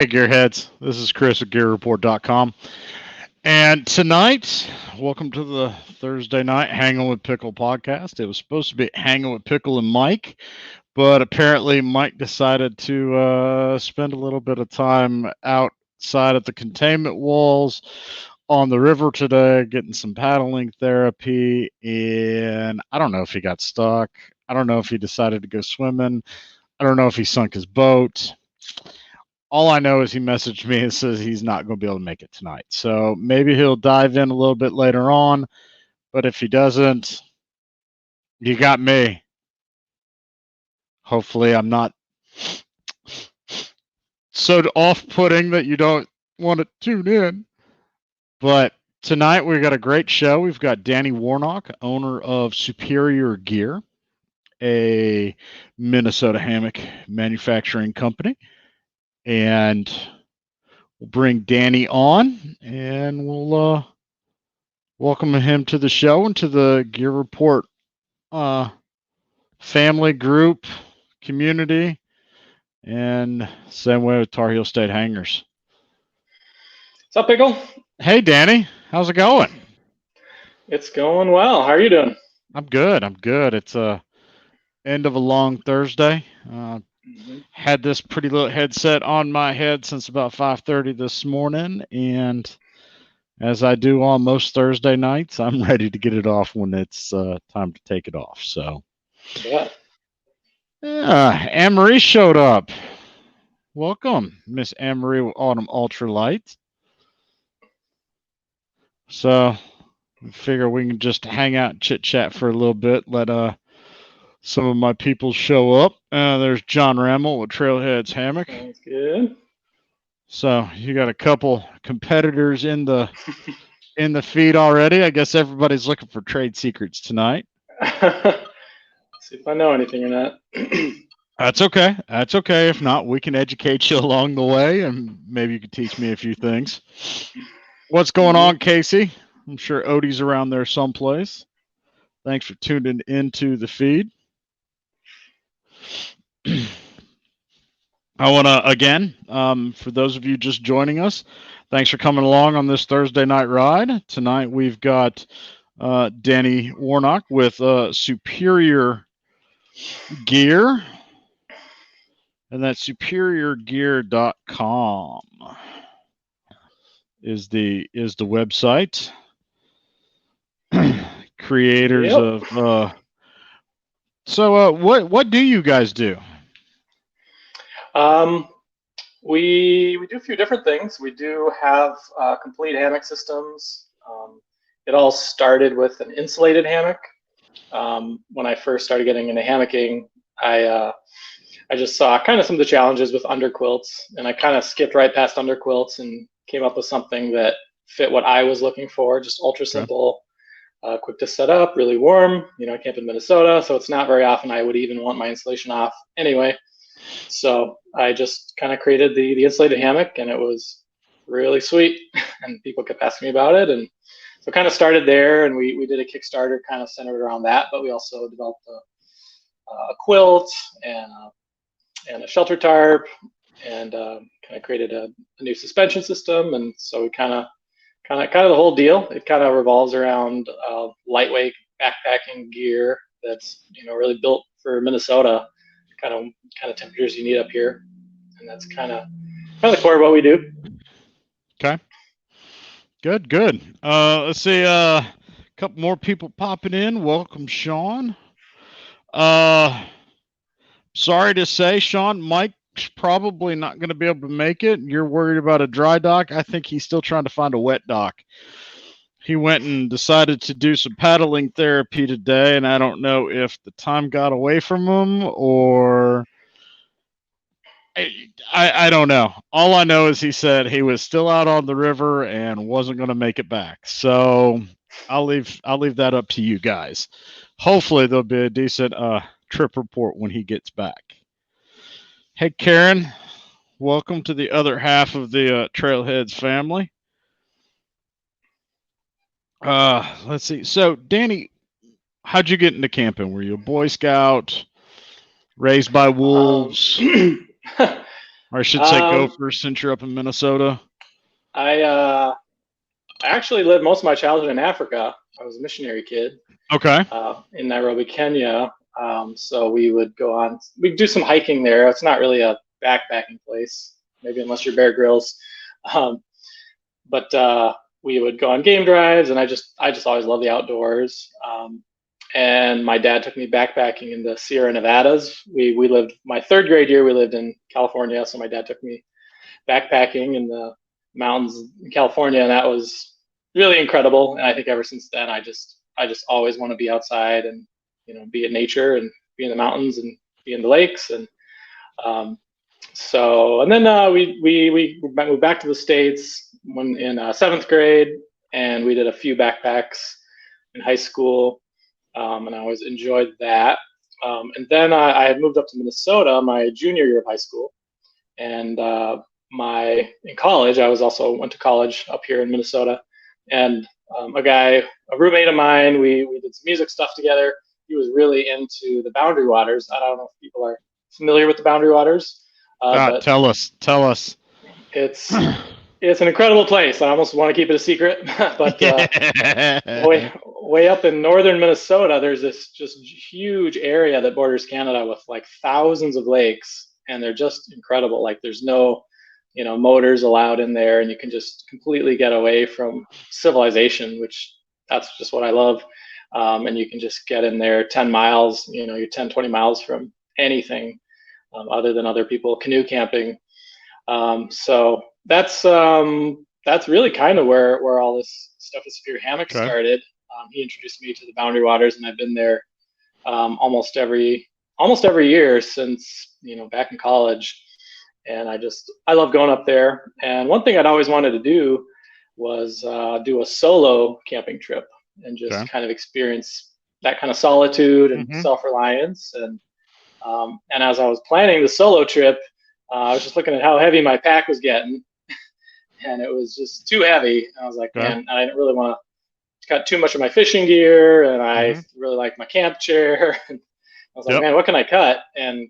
Hey, Gearheads. This is Chris at Gear-Report.com. And tonight, welcome to the Thursday night Hangin with Pickl podcast. It was supposed to be Hangin with Pickl and Mike, but apparently Mike decided to spend a little bit of time outside at the containment walls on the river today, getting some paddling therapy. And I don't know if he got stuck. I don't know if he decided to go swimming. I don't know if he sunk his boat. All I know is he messaged me and says he's not going to be able to make it tonight. So maybe he'll dive in a little bit later on. But if he doesn't, you got me. Hopefully, I'm not so off putting that you don't want to tune in. But tonight, we've got a great show. We've got Danny Warnock, owner of Superior Gear, a Minnesota hammock manufacturing company. And we'll bring Danny on and we'll welcome him to the show and to the Gear Report family group community, and same way with Tar Heel State Hangers. What's up, Pickl? Hey, Danny, how's it going? It's going well. How are you doing? I'm good. It's end of a long Thursday. Had this pretty little headset on my head since about 5:30 this morning, and as I do on most Thursday nights, I'm ready to get it off when it's time to take it off. So, Yeah. Anne-Marie showed up. Welcome, Miss Anne-Marie Autumn Ultralight. So, I figure we can just hang out and chit-chat for a little bit, let some of my people show up. There's John Rammel with Trailheads Hammock. Sounds good. So, you got a couple competitors in the feed already. I guess everybody's looking for trade secrets tonight. See if I know anything or not. That's okay. That's okay. If not, we can educate you along the way, and maybe you can teach me a few things. What's going on, Casey? I'm sure Odie's around there someplace. Thanks for tuning into the feed. I want to, again, for those of you just joining us, thanks for coming along on this Thursday night ride. Tonight we've got Danny Warnock with Superior Gear, and that's superiorgear.com is the website. Creators of so what do you guys do? We do a few different things. We do have complete hammock systems. It all started with an insulated hammock. When I first started getting into hammocking, I just saw kind of some of the challenges with underquilts, and I kind of skipped right past underquilts and came up with something that fit what I was looking for. Just ultra simple, quick to set up, really warm. I camp in Minnesota, so it's not very often I would even want my insulation off anyway. So I just kind of created the insulated hammock, and it was really sweet, and people kept asking me about it, and so kind of started there, and we did a Kickstarter kind of centered around that, but we also developed a quilt and a shelter tarp, and kind of created a new suspension system, and so we kind of the whole deal. It kind of revolves around lightweight backpacking gear that's really built for Minnesota, kind of temperatures you need up here, and that's kind of the core of what we do. Okay. Good. Let's see. A couple more people popping in. Welcome, Sean. Sorry to say, Sean, Mike's probably not going to be able to make it. You're worried about a dry dock. I think he's still trying to find a wet dock. He went and decided to do some paddling therapy today, and I don't know if the time got away from him or I don't know. All I know is he said he was still out on the river and wasn't going to make it back. So I'll leave that up to you guys. Hopefully there'll be a decent trip report when he gets back. Hey, Karen, welcome to the other half of the Trailheads family. Let's see. So, Danny, how'd you get into camping? Were you a Boy Scout, raised by wolves? Or I should say gophers, since you're up in Minnesota. I actually lived most of my childhood in Africa. I was a missionary kid. Okay. In Nairobi, Kenya. So we'd do some hiking there. It's not really a backpacking place, maybe unless you're Bear Grylls. But we would go on game drives, and I just always loved the outdoors. And my dad took me backpacking in the Sierra Nevadas. We lived my third grade year. We lived in California, so my dad took me backpacking in the mountains in California, and that was really incredible. And I think ever since then, I just always want to be outside and be in nature and be in the mountains and be in the lakes. And and then we moved back to the States when in seventh grade, and we did a few backpacks in high school, and I always enjoyed that. And then I had moved up to Minnesota my junior year of high school, and in college, I went to college up here in Minnesota, and a roommate of mine, we did some music stuff together. He was really into the Boundary Waters. I don't know if people are familiar with the Boundary Waters. But tell us. It's an incredible place. I almost want to keep it a secret, but way up in northern Minnesota, there's this just huge area that borders Canada with like thousands of lakes, and they're just incredible. Like there's no motors allowed in there, and you can just completely get away from civilization, which that's just what I love. And you can just get in there 10 miles, you're 10, 20 miles from anything other than other people canoe camping. So that's really kind of where all this stuff with Severe Hammock started. He introduced me to the Boundary Waters, and I've been there almost every year since back in college. And I love going up there. And one thing I'd always wanted to do was do a solo camping trip and just kind of experience that kind of solitude and self-reliance. And as I was planning the solo trip, I was just looking at how heavy my pack was getting, and it was just too heavy. And I was like, man, I didn't really want to cut too much of my fishing gear, and I really liked my camp chair. And I was like, man, what can I cut? And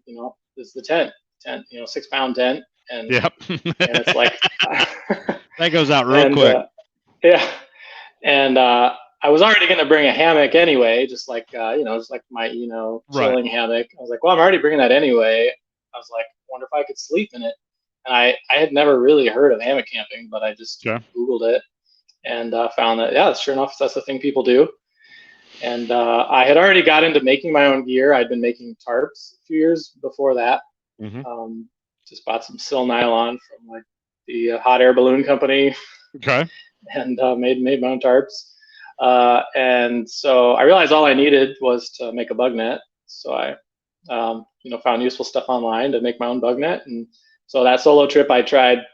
this is the tent, 6-pound tent, and and it's like that goes out real quick. And I was already going to bring a hammock anyway, just like just like my chilling hammock. I was like, well, I'm already bringing that anyway. I was like, wonder if I could sleep in it. And I had never really heard of hammock camping, but I just Googled it and found that sure enough, that's the thing people do. And I had already got into making my own gear. I'd been making tarps a few years before that. Just bought some sil nylon from like the hot air balloon company. And made my own tarps. And so I realized all I needed was to make a bug net. So I found useful stuff online to make my own bug net. And so that solo trip, I tried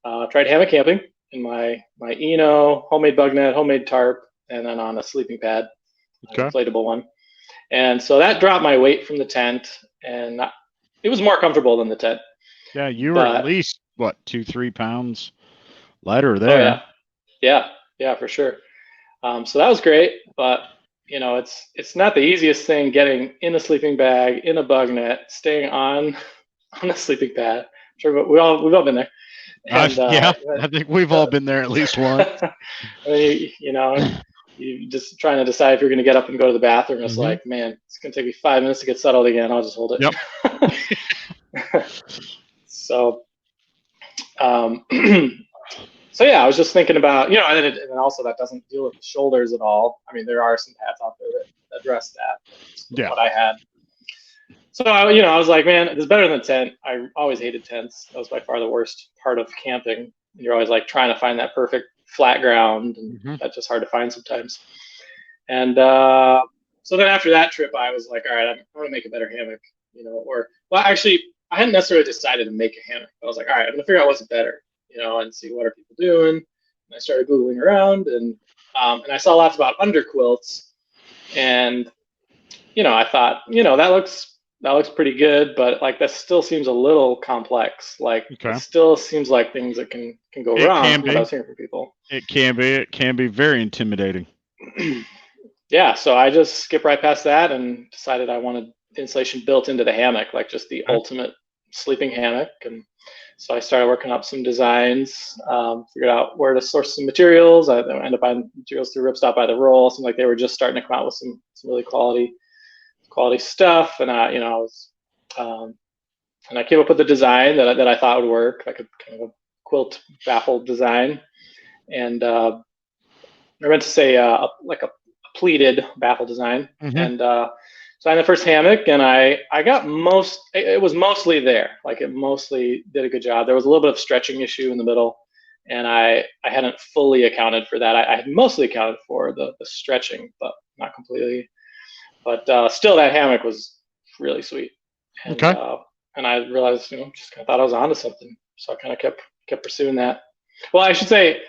hammock camping in my Eno homemade bug net, homemade tarp, and then on a sleeping pad, an inflatable one. And so that dropped my weight from the tent, and it was more comfortable than the tent. Yeah, you were at least 2-3 pounds lighter there. Yeah, for sure. So that was great, but it's not the easiest thing getting in a sleeping bag, in a bug net, staying on the sleeping pad. Sure, but we've all been there. And, I think we've all been there at least once. You just trying to decide if you're going to get up and go to the bathroom. It's like, man, it's going to take me 5 minutes to get settled again. I'll just hold it. Yep. So, so yeah, I was just thinking about, and also that doesn't deal with the shoulders at all. I mean, there are some pads out there that address that. What I had. So, I was like, man, it's better than a tent. I always hated tents. That was by far the worst part of camping. You're always like trying to find that perfect flat ground, and that's just hard to find sometimes. And so then after that trip, I was like, all right, I'm going to make a better hammock, actually, I hadn't necessarily decided to make a hammock. I was like, all right, I'm going to figure out what's better, and see what are people doing. And I started Googling around, and I saw lots about underquilts, and, I thought, that looks pretty good, but like that still seems a little complex. Like it still seems like things that can go wrong. From what I was hearing from people. It can be very intimidating. Yeah, so I just skipped right past that and decided I wanted insulation built into the hammock, like just the ultimate sleeping hammock. And So I started working up some designs, figured out where to source some materials. I ended up buying materials through Ripstop by the roll. Seemed like they were just starting to come out with some really quality stuff. And I was, and I came up with a design that I thought would work, like a kind of a quilt baffle design. And I meant to say like a pleated baffle design. Mm-hmm. And so I had the first hammock, and I got it was mostly there. Like it mostly did a good job. There was a little bit of stretching issue in the middle, and I hadn't fully accounted for that. I had mostly accounted for the stretching, but not completely. But still, that hammock was really sweet. And, Okay. And I realized, just kind of thought I was onto something. So I kind of kept pursuing that. Well, I should say,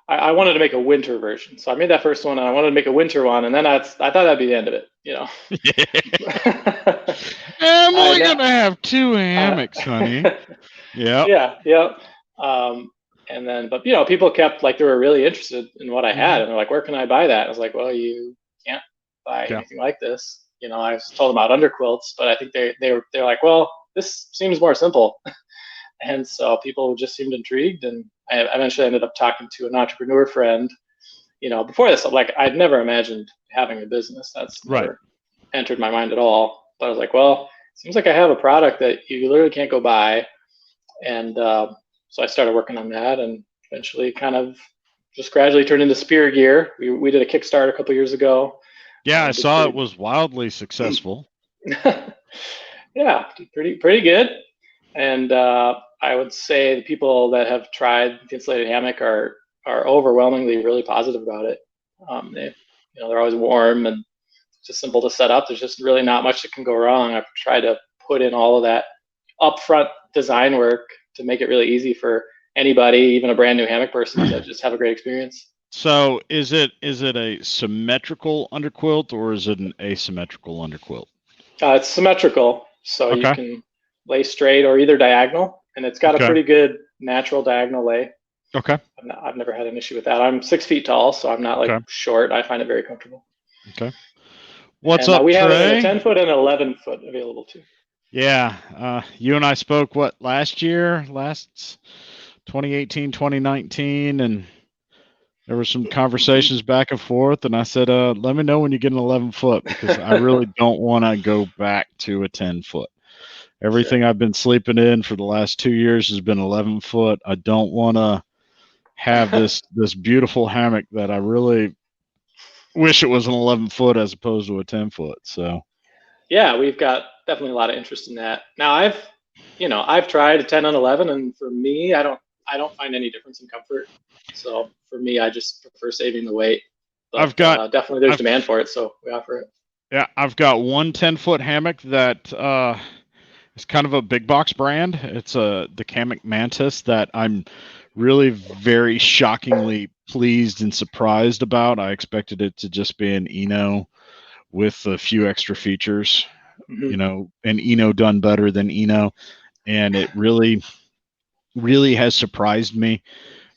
I wanted to make a winter version. So I made that first one, and I wanted to make a winter one, and then I thought that'd be the end of it, I'm only going to have 2 hammocks, honey. Yeah. And then, but people kept, like, they were really interested in what I had, and they're like, "Where can I buy that?" I was like, "Well, you can't buy anything like this." I was told about underquilts, but I think they're like, "Well, this seems more simple." And so people just seemed intrigued, and I eventually ended up talking to an entrepreneur friend. Before this, like, I'd never imagined having a business. That's never entered my mind at all. But I was like, well, it seems like I have a product that you literally can't go buy. And so I started working on that, and eventually kind of just gradually turned into Spear Gear. We did a Kickstarter a couple years ago. Yeah, I saw it was wildly successful. Yeah, pretty good. And I would say the people that have tried the insulated hammock are overwhelmingly really positive about it. They're always warm and just simple to set up. There's just really not much that can go wrong. I've tried to put in all of that upfront design work to make it really easy for anybody, even a brand new hammock person, to just have a great experience. So is it a symmetrical underquilt, or is it an asymmetrical underquilt? It's symmetrical, so you can lay straight or either diagonal, and it's got a pretty good natural diagonal lay. Okay. I've never had an issue with that. I'm 6 feet tall, so I'm not like short. I find it very comfortable. Okay. What's up, we Trey? have it in a 10-foot and 11-foot available too. Yeah. You and I spoke, last 2018, 2019, and there were some conversations back and forth, and I said, let me know when you get an 11-foot, because I really don't want to go back to a 10-foot. Everything I've been sleeping in for the last 2 years has been 11-foot. I don't want to have this beautiful hammock that I really wish it was an 11-foot as opposed to a 10-foot. So yeah, we've got definitely a lot of interest in that. Now I've tried a 10 and 11, and for me, I don't find any difference in comfort. So for me, I just prefer saving the weight. But definitely there's demand for it, so we offer it. Yeah, I've got one 10-foot hammock that is kind of a big box brand. It's the Hammock Mantis that I'm really very shockingly pleased and surprised about. I expected it to just be an Eno with a few extra features, an Eno done better than Eno, and it really, really has surprised me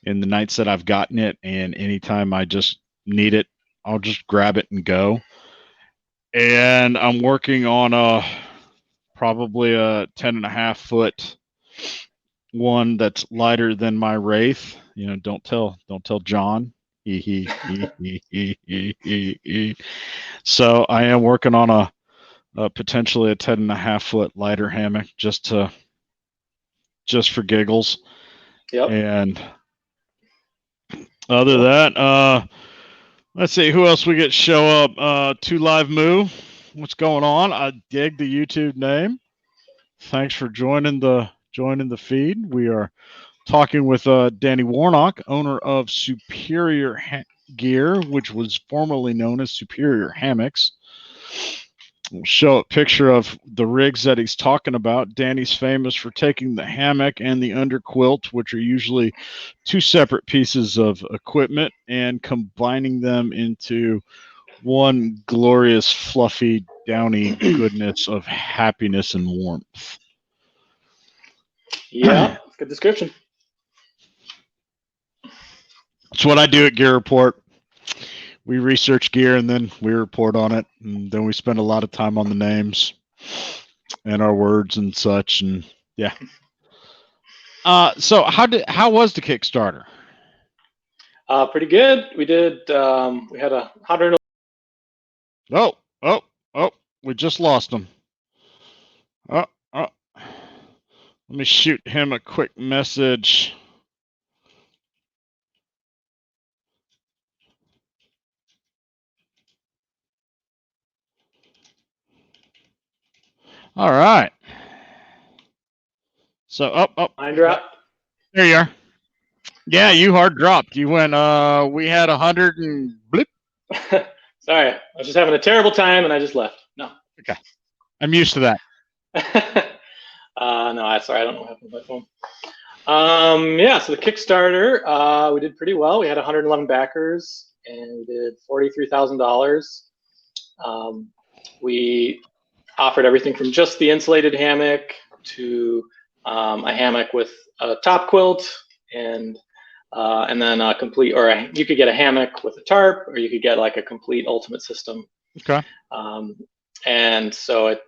in the nights that I've gotten it. And anytime I just need it, I'll just grab it and go. And I'm working on probably a 10.5-foot one that's lighter than my Wraith. Don't tell John. So I am working on a potentially a 10.5-foot lighter hammock just for giggles. Yep. And other than that, let's see who else we get show up. 2 Live Moo. What's going on? I dig the YouTube name. Thanks for joining the feed. We are talking with Danny Warnock, owner of Superior Gear, which was formerly known as Superior Hammocks. We'll show a picture of the rigs that he's talking about. Danny's famous for taking the hammock and the underquilt, which are usually 2 separate pieces of equipment, and combining them into one glorious, fluffy, downy goodness of happiness and warmth. Yeah, good description. That's what I do at Gear Report. We research gear and then we report on it, and then we spend a lot of time on the names and our words and such. And yeah, So how was the Kickstarter? Pretty good. We did. We had 100. Oh, oh, oh, we just lost him. Oh, oh. Let me shoot him a quick message. All right. So up. Line drop. There you are. Yeah, you hard dropped. You went. We had 100 and blip. Sorry, I was just having a terrible time and I just left. No. Okay, I'm used to that. No, sorry, I don't know what happened with my phone. Yeah, so the Kickstarter, we did pretty well. We had 111 backers and we did $43,000. We offered everything from just the insulated hammock to a hammock with a top quilt and then a complete, you could get a hammock with a tarp, or you could get like a complete ultimate system. Okay. And so it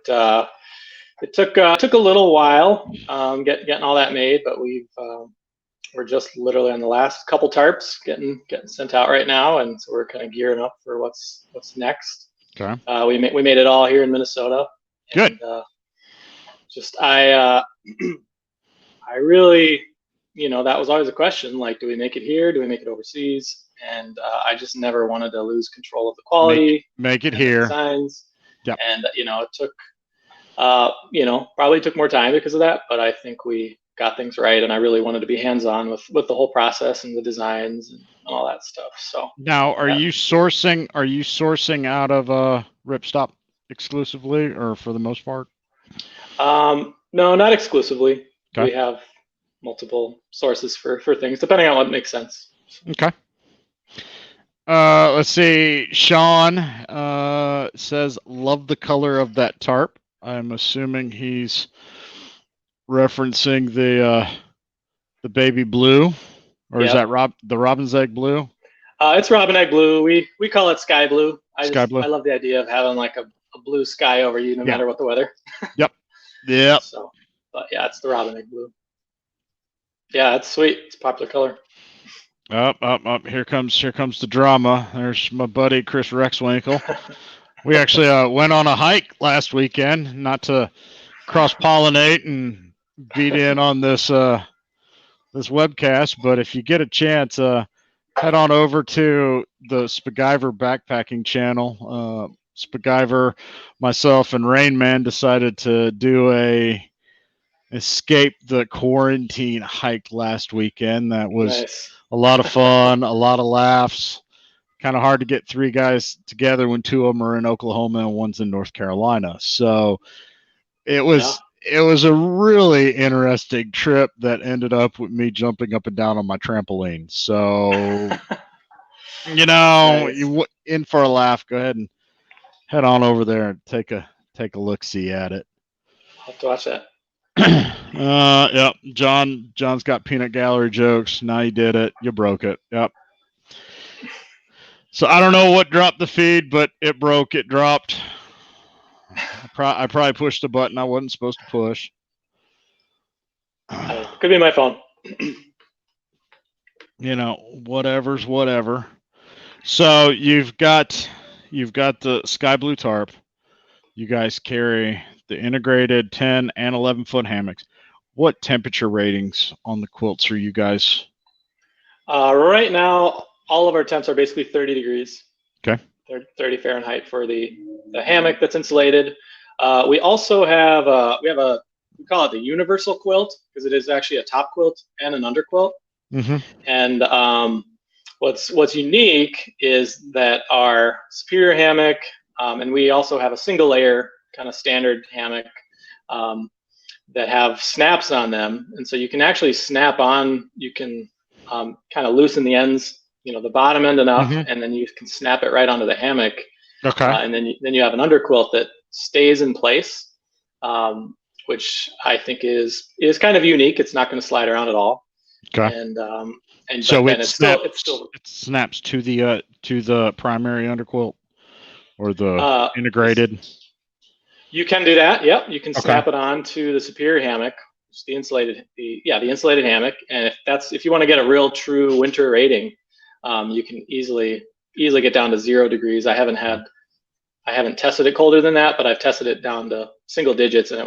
took a little while getting all that made, but we're just literally on the last couple tarps getting sent out right now, and so we're kind of gearing up for what's next. Okay. We made it all here in Minnesota. Good. And, I really, that was always a question. Like, do we make it here? Do we make it overseas? And I just never wanted to lose control of the quality. Make it here. Designs. Yep. And it took, probably took more time because of that. But I think we got things right, and I really wanted to be hands-on with the whole process and the designs and all that stuff. So now, are you sourcing out of Ripstop exclusively, or for the most part? No, not exclusively. Okay. We have multiple sources for things, depending on what makes sense. Okay. Let's see. Sean says, "Love the color of that tarp." I'm assuming he's referencing the baby blue, or is that the robin's egg blue? It's robin egg blue. We call it sky blue. Sky blue. I love the idea of having like a blue sky over you, no matter what the weather. Yep. So, but yeah, it's the robin egg blue. Yeah, it's sweet. It's a popular color. Up. Here comes the drama. There's my buddy Chris Rexwinkle. We actually went on a hike last weekend, not to cross-pollinate and beat in on this this webcast, but if you get a chance, head on over to the Spaguyver backpacking channel. Spaguyver, myself, and Rainman decided to do a escape the quarantine hike last weekend. That was nice. A lot of fun, a lot of laughs. Kind of hard to get three guys together when two of them are in Oklahoma and one's in North Carolina. So it was a really interesting trip that ended up with me jumping up and down on my trampoline. So Nice. You in for a laugh. Go ahead and head on over there and take a look-see at it. I'll have to watch that. Yep. John's got peanut gallery jokes. Now you did it. You broke it. Yep. So I don't know what dropped the feed, but it broke. It dropped. I probably pushed a button I wasn't supposed to push. Could be my phone. Whatever's whatever. So you've got the sky blue tarp. You guys carry the integrated 10 and 11-foot hammocks. What temperature ratings on the quilts are you guys? Right now, all of our temps are basically 30 degrees. Okay. 30 Fahrenheit for the hammock that's insulated. We also have we call it the universal quilt, because it is actually a top quilt and an under quilt. Mm-hmm. And what's unique is that our superior hammock, and we also have a single layer kind of standard hammock that have snaps on them, and so you can actually snap on. You can kind of loosen the ends, the bottom end enough, and then you can snap it right onto the hammock. Okay. And then you have an under quilt that stays in place, which I think is kind of unique. It's not going to slide around at all. Okay. And so it snaps to the primary underquilt or the integrated. You can do that. Yep, you can snap it on to the superior hammock. It's the insulated, the insulated hammock. And if you want to get a real true winter rating, you can easily get down to 0 degrees. I haven't tested it colder than that, but I've tested it down to single digits, and it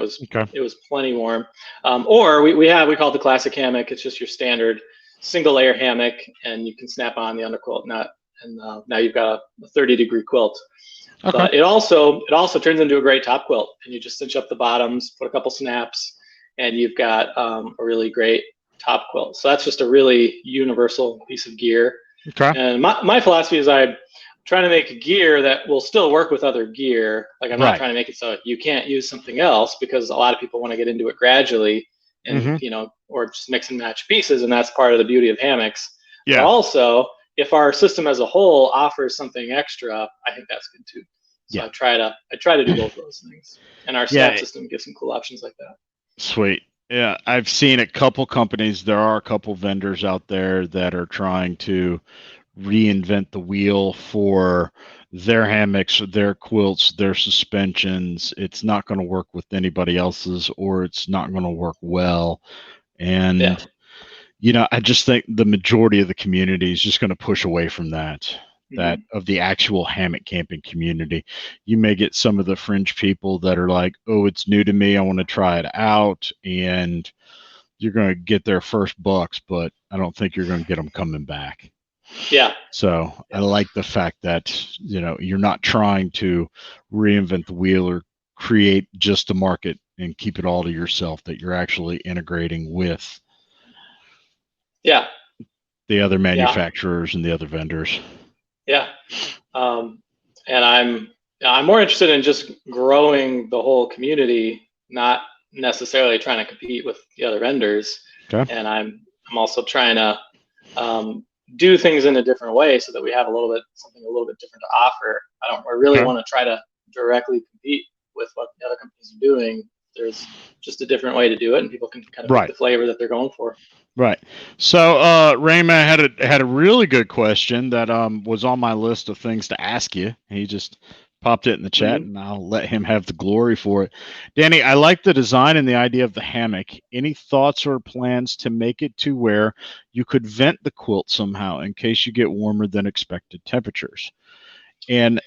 was plenty warm. Or we call it the classic hammock. It's just your standard single layer hammock, and you can snap on the underquilt nut, and now you've got a 30-degree quilt. Okay. But it also turns into a great top quilt, and you just cinch up the bottoms, put a couple snaps, and you've got a really great top quilt. So that's just a really universal piece of gear. Okay. And my philosophy is I'm trying to make gear that will still work with other gear. Like I'm not trying to make it so you can't use something else, because a lot of people want to get into it gradually and or just mix and match pieces, and that's part of the beauty of hammocks. Yeah. But also, if our system as a whole offers something extra, I think that's good too. So I try to do both of those things, and our snap system gives some cool options like that. Sweet. Yeah, I've seen a couple companies. There are a couple vendors out there that are trying to reinvent the wheel for their hammocks, their quilts, their suspensions. It's not going to work with anybody else's, or it's not going to work well. And I just think the majority of the community is just going to push away from that of the actual hammock camping community. You may get some of the fringe people that are like, oh, it's new to me, I want to try it out, and you're going to get their first bucks, but I don't think you're going to get them coming back. Yeah. So I like the fact that, you're not trying to reinvent the wheel or create just a market and keep it all to yourself, that you're actually integrating with the other manufacturers and the other vendors. Yeah. And I'm more interested in just growing the whole community, not necessarily trying to compete with the other vendors. Okay. And I'm also trying to do things in a different way so that we have something a little bit different to offer. I really want to try to directly compete with what the other companies are doing. There's just a different way to do it, and people can kind of pick the flavor that they're going for. Right. So Raymond had a really good question that was on my list of things to ask you. He just popped it in the chat, and I'll let him have the glory for it. Danny, I like the design and the idea of the hammock. Any thoughts or plans to make it to where you could vent the quilt somehow in case you get warmer than expected temperatures? And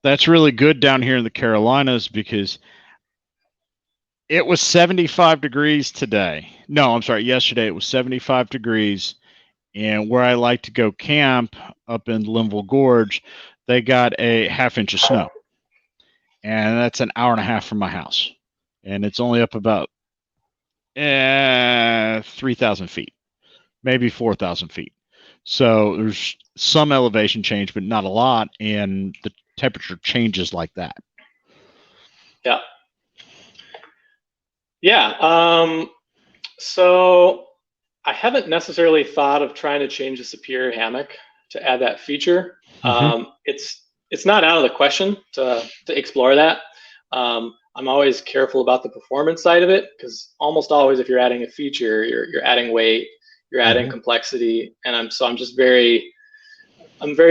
that's really good down here in the Carolinas, because it was 75 degrees today. No, I'm sorry. Yesterday it was 75 degrees. And where I like to go camp up in Linville Gorge, they got a half-inch of snow. And that's an hour and a half from my house. And it's only up about 3,000 feet, maybe 4,000 feet. So there's some elevation change, but not a lot. And the temperature changes like that. Yeah. Yeah. So I haven't necessarily thought of trying to change the Superior hammock to add that feature. It's not out of the question to explore that. I'm always careful about the performance side of it, because almost always if you're adding a feature, you're adding weight, you're adding complexity, and I'm very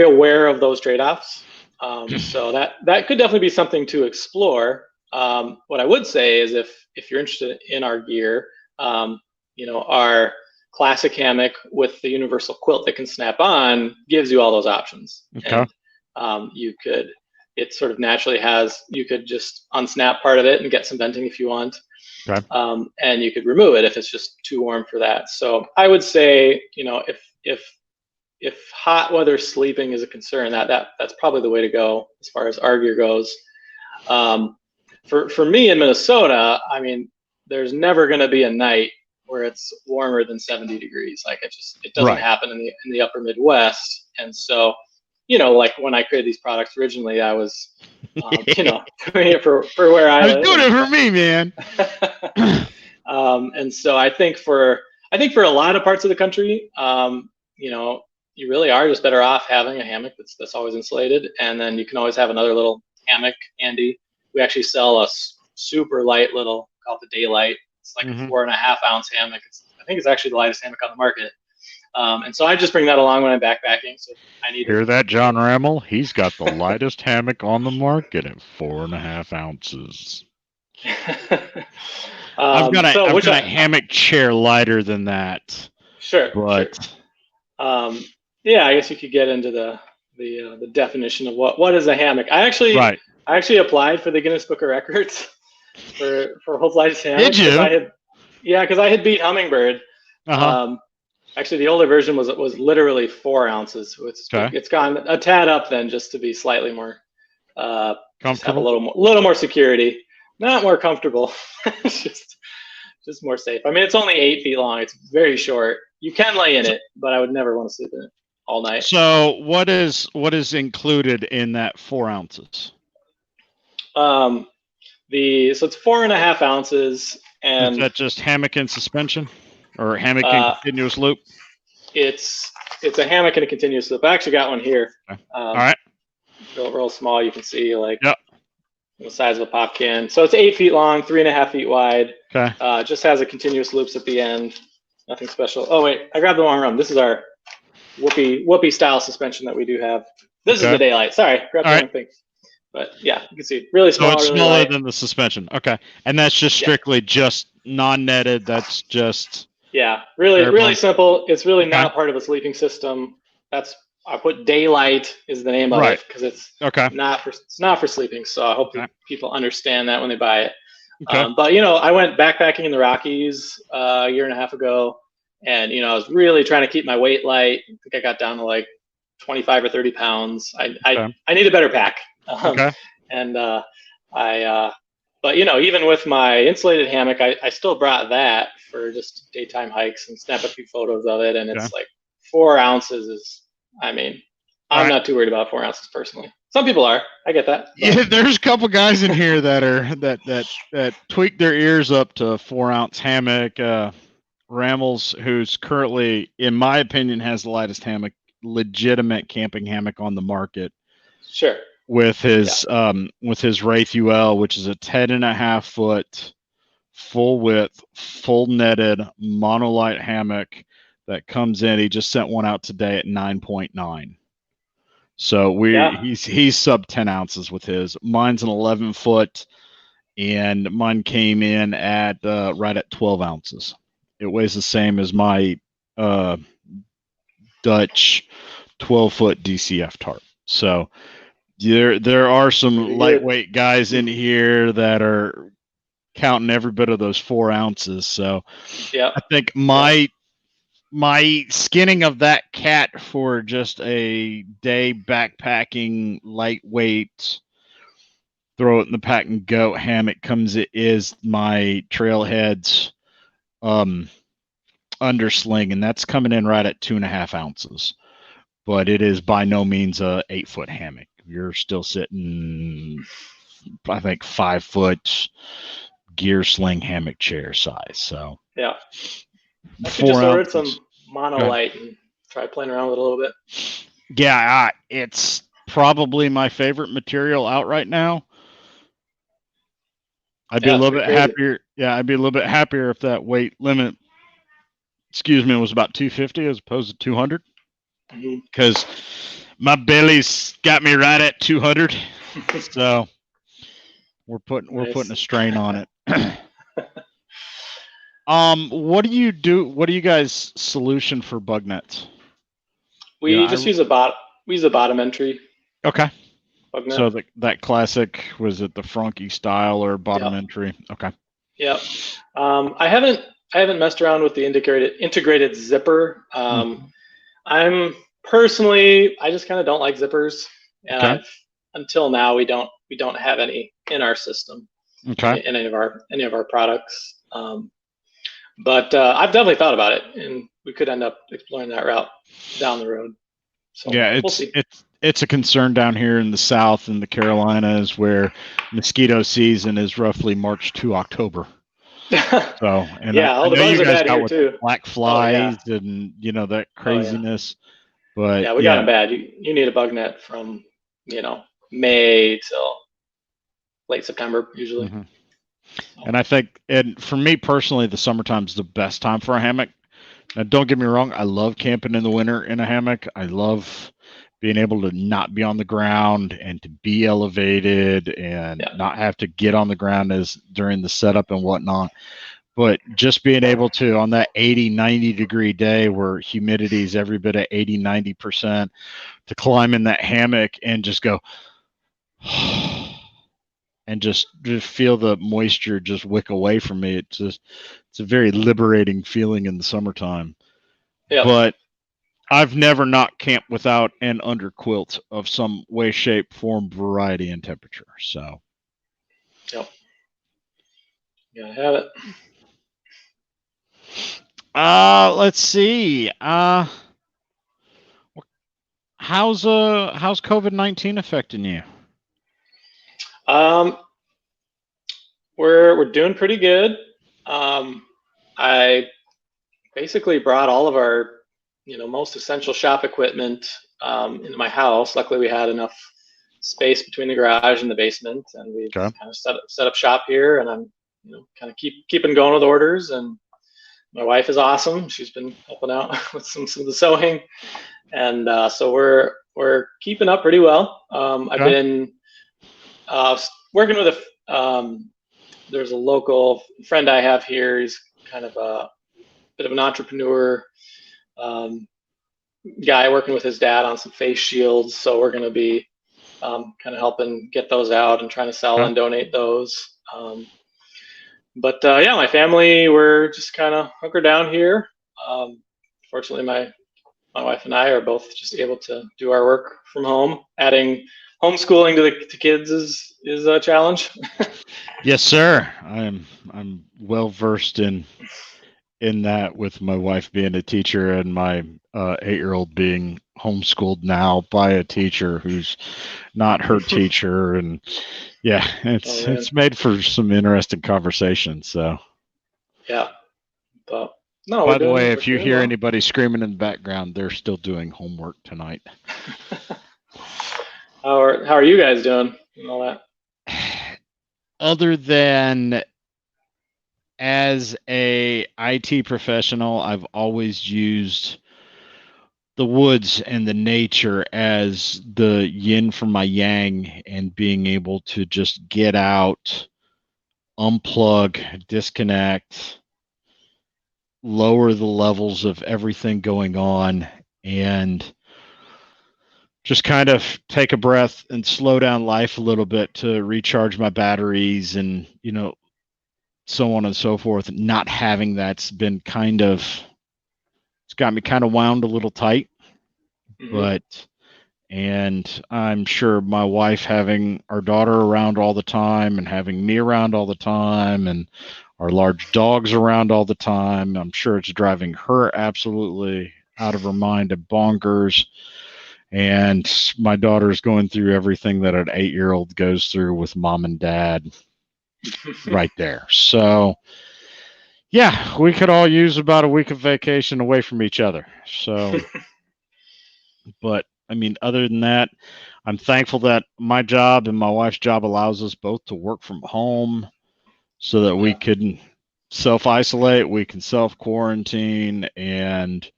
aware of those trade-offs. So that could definitely be something to explore. What I would say is if you're interested in our gear, our classic hammock with the universal quilt that can snap on gives you all those options. Okay. And it sort of naturally you could just unsnap part of it and get some venting if you want. Okay. And you could remove it if it's just too warm for that. So I would say, if hot weather sleeping is a concern, that's probably the way to go as far as our gear goes. For me in Minnesota, I mean, there's never going to be a night where it's warmer than 70 degrees. Like it doesn't happen in the upper Midwest. And so, like when I created these products originally, I was, doing it for where I live. Doing it for me, man. And so I think for a lot of parts of the country, you really are just better off having a hammock that's always insulated, and then you can always have another little hammock handy. We actually sell a super light little, called the Daylight. It's like a 4.5 ounce hammock. I think it's actually the lightest hammock on the market. And so I just bring that along when I'm backpacking. So I need Hear that, John Rammel? He's got the lightest hammock on the market at 4.5 ounces. I've got So a hammock chair lighter than that. Sure. But yeah, I guess you could get into the definition of what is a hammock. I actually applied for the Guinness Book of Records for world's lightest hammock. Did you? Because I had beat Hummingbird. Actually, the older version was literally 4 ounces. It's gone a tad up then, just to be slightly more just have a little more security. Not more comfortable. It's just more safe. I mean, it's only 8 feet long. It's very short. You can lay in it, but I would never want to sleep in it all night. So what is included in that 4 ounces? So it's 4.5 ounces, and is that just hammock and suspension, or hammock and continuous loop? It's a hammock and a continuous loop. I actually got one here. Okay. All right. Real small. You can see the size of a pop can. So it's 8 feet long, 3.5 feet wide. Okay. Just has a continuous loops at the end. Nothing special. Oh wait, I grabbed the wrong rum. This is our whoopee style suspension that we do have. This is the daylight. Sorry, grabbed the wrong thing. But yeah, you can see really small. So it's really smaller light. than the suspension. Okay, and that's just strictly just non-netted. That's just really simple. It's really not part of a sleeping system. I put daylight is the name of it because it's not for sleeping. So I hope that people understand that when they buy it. Okay. But I went backpacking in the Rockies a year and a half ago, and I was really trying to keep my weight light. I think I got down to like 25 or 30 pounds. I need a better pack. And but even with my insulated hammock, I still brought that for just daytime hikes and snap a few photos of it. And it's like 4 ounces is, I mean, I'm not too worried about 4 ounces personally. Some people are. I get that. But. Yeah, there's a couple guys in here that are that tweak their ears up to 4 ounce hammock. Ramels, who's currently, in my opinion, has the lightest hammock, legitimate camping hammock on the market. Sure. With his Wraith UL, which is a 10.5 foot, full width, full netted monolight hammock that comes in. He just sent one out today at 9.9. So he's sub 10 ounces with his. Mine's an 11 foot, and mine came in at right at 12 ounces. It weighs the same as my Dutch 12 foot DCF tarp. So there are some lightweight guys in here that are counting every bit of those 4 ounces. So I think my skinning of that cat for just a day backpacking, lightweight, throw it in the pack and go hammock is my Trailheads undersling, and that's coming in right at 2.5 ounces. But it is by no means a 8 foot hammock. You're still sitting, I think, 5 foot gear sling hammock chair size. So I just ordered some monolight and try playing around with it a little bit. Yeah, it's probably my favorite material out right now. I'd be a little bit happier. Yeah, I'd be a little bit happier if that weight limit, was about 250 as opposed to 200. Because my belly's got me right at 200. So we're putting a strain on it. What do you guys solution for bug nets? We use a bottom entry. Okay. Bug net. So that classic, was it the Franke style or bottom entry? Okay. Yep. I haven't messed around with the integrated zipper. I'm personally, I just kind of don't like zippers, and until now we don't have any in our system. In any of our products. But I've definitely thought about it, and we could end up exploring that route down the road. So we'll see. It's a concern down here in the South and the Carolinas, where mosquito season is roughly March to October. So all the bugs are bad here too. Black flies and that craziness. But we got them bad. You need a bug net from May till late September usually. Mm-hmm. And I think, and for me personally, the summertime is the best time for a hammock. Now, don't get me wrong, I love camping in the winter in a hammock. I love being able to not be on the ground and to be elevated and not have to get on the ground as during the setup and whatnot. But just being able to, on that 80, 90 degree day where humidity is every bit at 80, 90%, to climb in that hammock and just go, and just feel the moisture just wick away from me. It's a very liberating feeling in the summertime. Yep. But I've never not camped without an underquilt of some way, shape, form, variety, and temperature. So, yep, gotta have it. Let's see. How's COVID-19 affecting you? We're doing pretty good. I basically brought all of our most essential shop equipment into my house. Luckily, we had enough space between the garage and the basement, and we kind of set up shop here. And I'm kind of keeping going with orders. And my wife is awesome. She's been helping out with some of the sewing, and so we're keeping up pretty well. I've been working with there's a local friend I have here. He's kind of a bit of an entrepreneur guy, working with his dad on some face shields. So we're going to be kind of helping get those out and trying to sell and donate those. But yeah, my family, we're just kind of hunkered down here. Fortunately, my wife and I are both just able to do our work from home. Adding homeschooling to kids is a challenge. Yes, sir. I'm well versed in that, with my wife being a teacher and my 8-year-old being homeschooled now by a teacher who's not her teacher, and yeah, it's made for some interesting conversations. So yeah, but no. By the way, if you hear anybody screaming in the background, they're still doing homework tonight. How are you guys doing and all that? Other than as a IT professional, I've always used the woods and the nature as the yin for my yang, and being able to just get out, unplug, disconnect, lower the levels of everything going on, and just kind of take a breath and slow down life a little bit to recharge my batteries, and so on and so forth. Not having that's been it's got me kind of wound a little tight. And I'm sure my wife, having our daughter around all the time and having me around all the time and our large dogs around all the time, I'm sure it's driving her absolutely out of her mind and bonkers. And my daughter's going through everything that an 8-year-old goes through with mom and dad right there. So yeah, we could all use about a week of vacation away from each other. So, but I mean, other than that, I'm thankful that my job and my wife's job allows us both to work from home, so that we can self-isolate, we can self-quarantine, and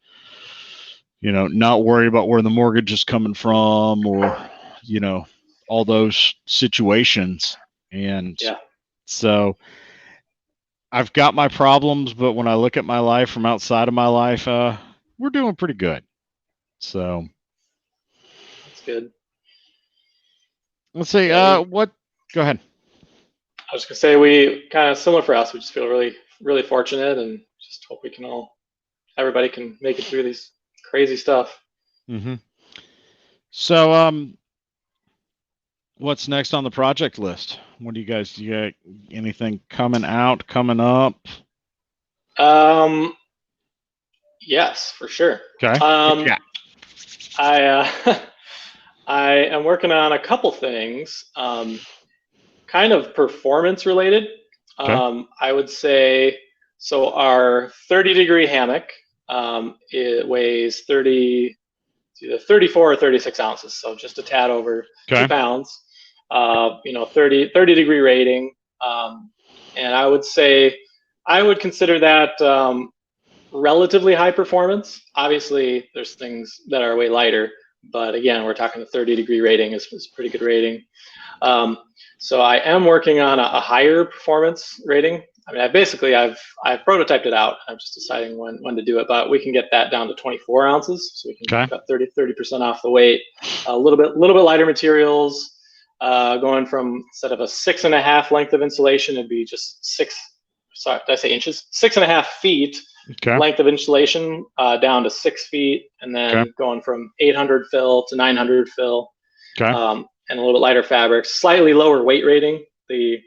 not worry about where the mortgage is coming from, or all those situations. And so I've got my problems, but when I look at my life from outside of my life, we're doing pretty good. So that's good. Let's see. Go ahead. I was gonna say, we kind of similar for us. We just feel really, really fortunate, and just hope everybody can make it through these crazy stuff. Mm-hmm. So, what's next on the project list? What do you got anything coming up? Yes, for sure. Okay. I am working on a couple things, kind of performance related. Okay. I would say, so our 30-degree hammock, it weighs either 34 or 36 ounces, so just a tad over 2 pounds. 30-degree rating, and I would say I would consider that relatively high performance. Obviously, there's things that are way lighter, But again, we're talking the 30-degree rating is a pretty good rating. So I am working on a higher performance rating. I mean, I've prototyped it out. I'm just deciding when to do it, but we can get that down to 24 ounces. So we can cut 30% off the weight. A little bit lighter materials, going from, instead of a 6.5 length of insulation, it'd be just 6. Sorry, did I say inches? 6.5 feet length of insulation, down to 6 feet, and then going from 800 fill to 900 fill. And a little bit lighter fabrics, slightly lower weight rating. The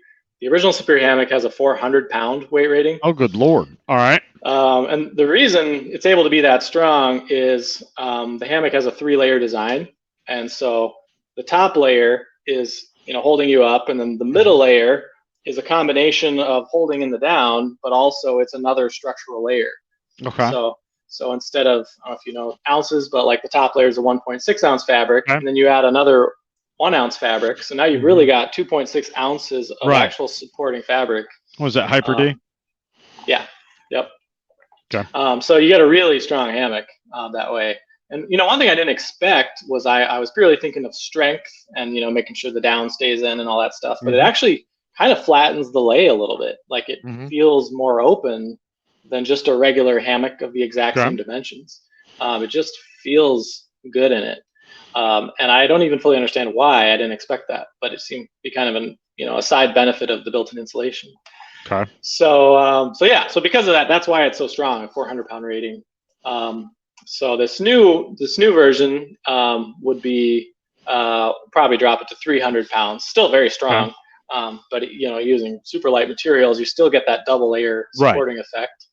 original Superior Hammock has a 400-pound weight rating. Oh, good Lord. All right. And the reason it's able to be that strong is the hammock has a 3-layer design. And so the top layer is, holding you up, and then the middle layer is a combination of holding in the down, but also it's another structural layer. Okay. So instead of, I don't know if you know ounces, but like the top layer is a 1.6 ounce fabric, and then you add another 1 ounce fabric. So now you've really got 2.6 ounces of actual supporting fabric. Was that Hyper D? Yeah. Yep. Okay. So you get a really strong hammock that way. And one thing I didn't expect was I was purely thinking of strength and making sure the down stays in and all that stuff. But it actually kind of flattens the lay a little bit. Like it feels more open than just a regular hammock of the exact same dimensions. It just feels good in it. And I don't even fully understand why. I didn't expect that, but it seemed to be kind of a side benefit of the built-in insulation. Okay. So because of that, that's why it's so strong, a 400-pound rating. So this new version would be probably drop it to 300 pounds. Still very strong, but using super light materials, you still get that double layer supporting effect.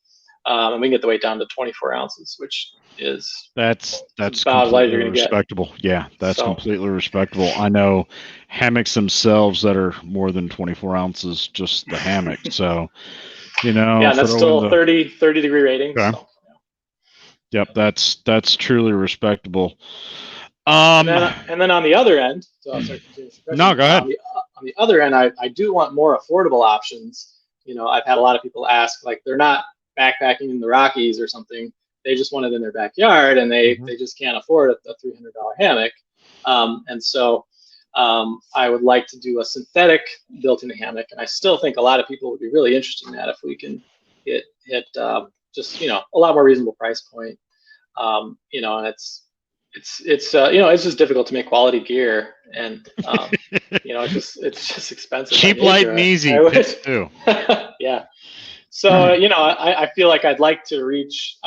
And we can get the weight down to 24 ounces, which is that's about as light as you're going to get. Respectable. Yeah, that's completely respectable. I know hammocks themselves that are more than 24 ounces, just the hammock. So, yeah, that's still 30-degree rating. Okay. So, Yep, that's truly respectable. And then on the other end, so I'll start continuing. No, go ahead. On the other end, I do want more affordable options. I've had a lot of people ask, like, they're not backpacking in the Rockies or something. They just want it in their backyard, and they just can't afford a $300 hammock. And so I would like to do a synthetic built-in hammock, and I still think a lot of people would be really interested in that if we can hit just a lot more reasonable price point. And it's just difficult to make quality gear, and it's just expensive. Cheap, light, and easy too. Yeah. So I feel like I'd like to reach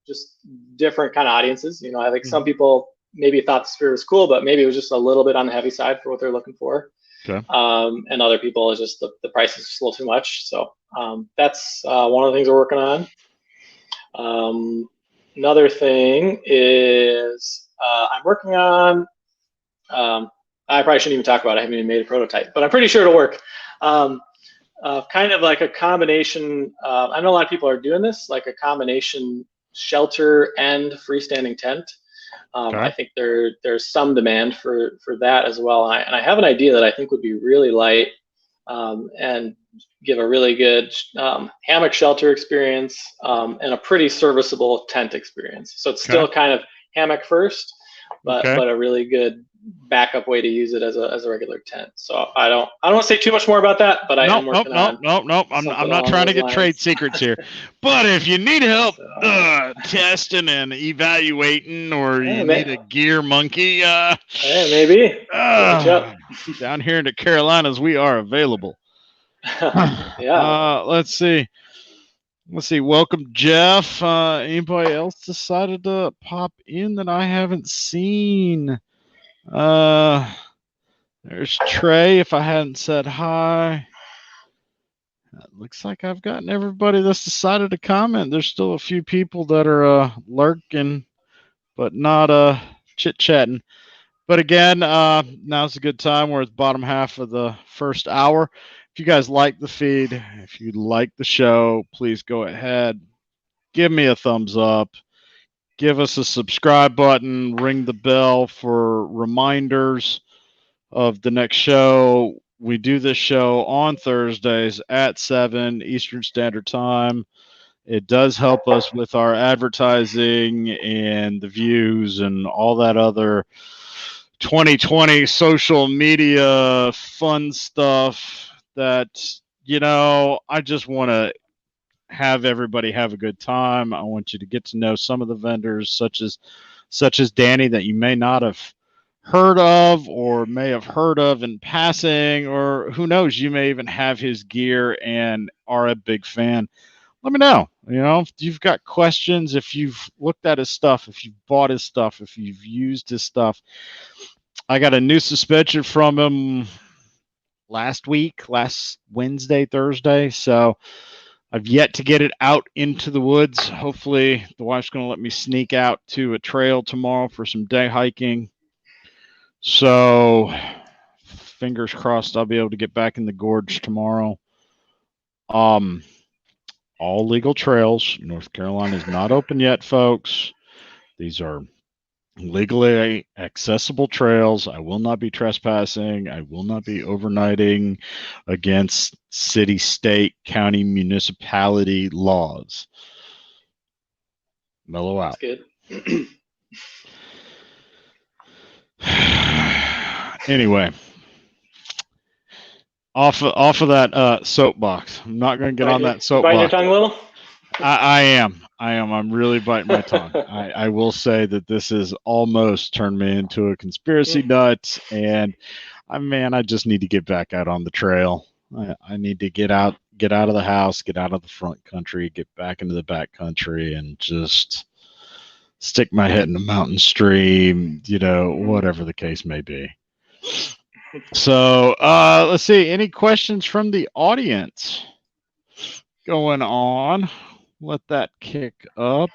just different kind of audiences. I think some people maybe thought the Sphere was cool, but maybe it was just a little bit on the heavy side for what they're looking for. Okay. And other people, is just the price is just a little too much. So that's one of the things we're working on. Another thing is I'm working on. I probably shouldn't even talk about it. I haven't even made a prototype, but I'm pretty sure it'll work. Kind of like a combination. I know a lot of people are doing this, like a combination shelter and freestanding tent. I think there's some demand for that as well. And I have an idea that I think would be really light and give a really good hammock shelter experience and a pretty serviceable tent experience. So it's still kind of hammock first, but a really good backup way to use it as a regular tent. So I don't want to say too much more about that, but I am working on. Nope. I'm not trying to get trade secrets here. But if you need help testing and evaluating, or you need a gear monkey, maybe down here in the Carolinas, we are available. Yeah. Let's see. Welcome, Jeff. Anybody else decided to pop in that I haven't seen? There's Trey. If I hadn't said hi, looks like I've gotten everybody that's decided to comment. There's still a few people that are lurking, but not chit-chatting. But again, now's a good time. We're at the bottom half of the first hour. If you guys like the feed, if you like the show, please go ahead, give me a thumbs up, give us a subscribe button, ring the bell for reminders of the next show. We do this show on Thursdays at 7 Eastern Standard Time. It does help us with our advertising and the views and all that other 2020 social media fun stuff that, I just want to have everybody have a good time. I want you to get to know some of the vendors, such as Danny, that you may not have heard of or may have heard of in passing, or who knows, you may even have his gear and are a big fan. Let me know. If you've got questions, if you've looked at his stuff, if you've bought his stuff, if you've used his stuff. I got a new suspension from him last Wednesday, Thursday. So I've yet to get it out into the woods. Hopefully, the wife's going to let me sneak out to a trail tomorrow for some day hiking. So, fingers crossed, I'll be able to get back in the gorge tomorrow. All legal trails. North Carolina is not open yet, folks. These are legally accessible trails. I will not be trespassing. I will not be overnighting against city, state, county, municipality laws. Mellow out. That's good. Anyway, off of that soapbox. I'm not going to get on that soapbox. Biting your tongue a little? I am. I'm really biting my tongue. I will say that this has almost turned me into a conspiracy nut, and I just need to get back out on the trail. I need to get out of the house, get out of the front country, get back into the back country, and just stick my head in a mountain stream, whatever the case may be. So let's see. Any questions from the audience going on? Let that kick up.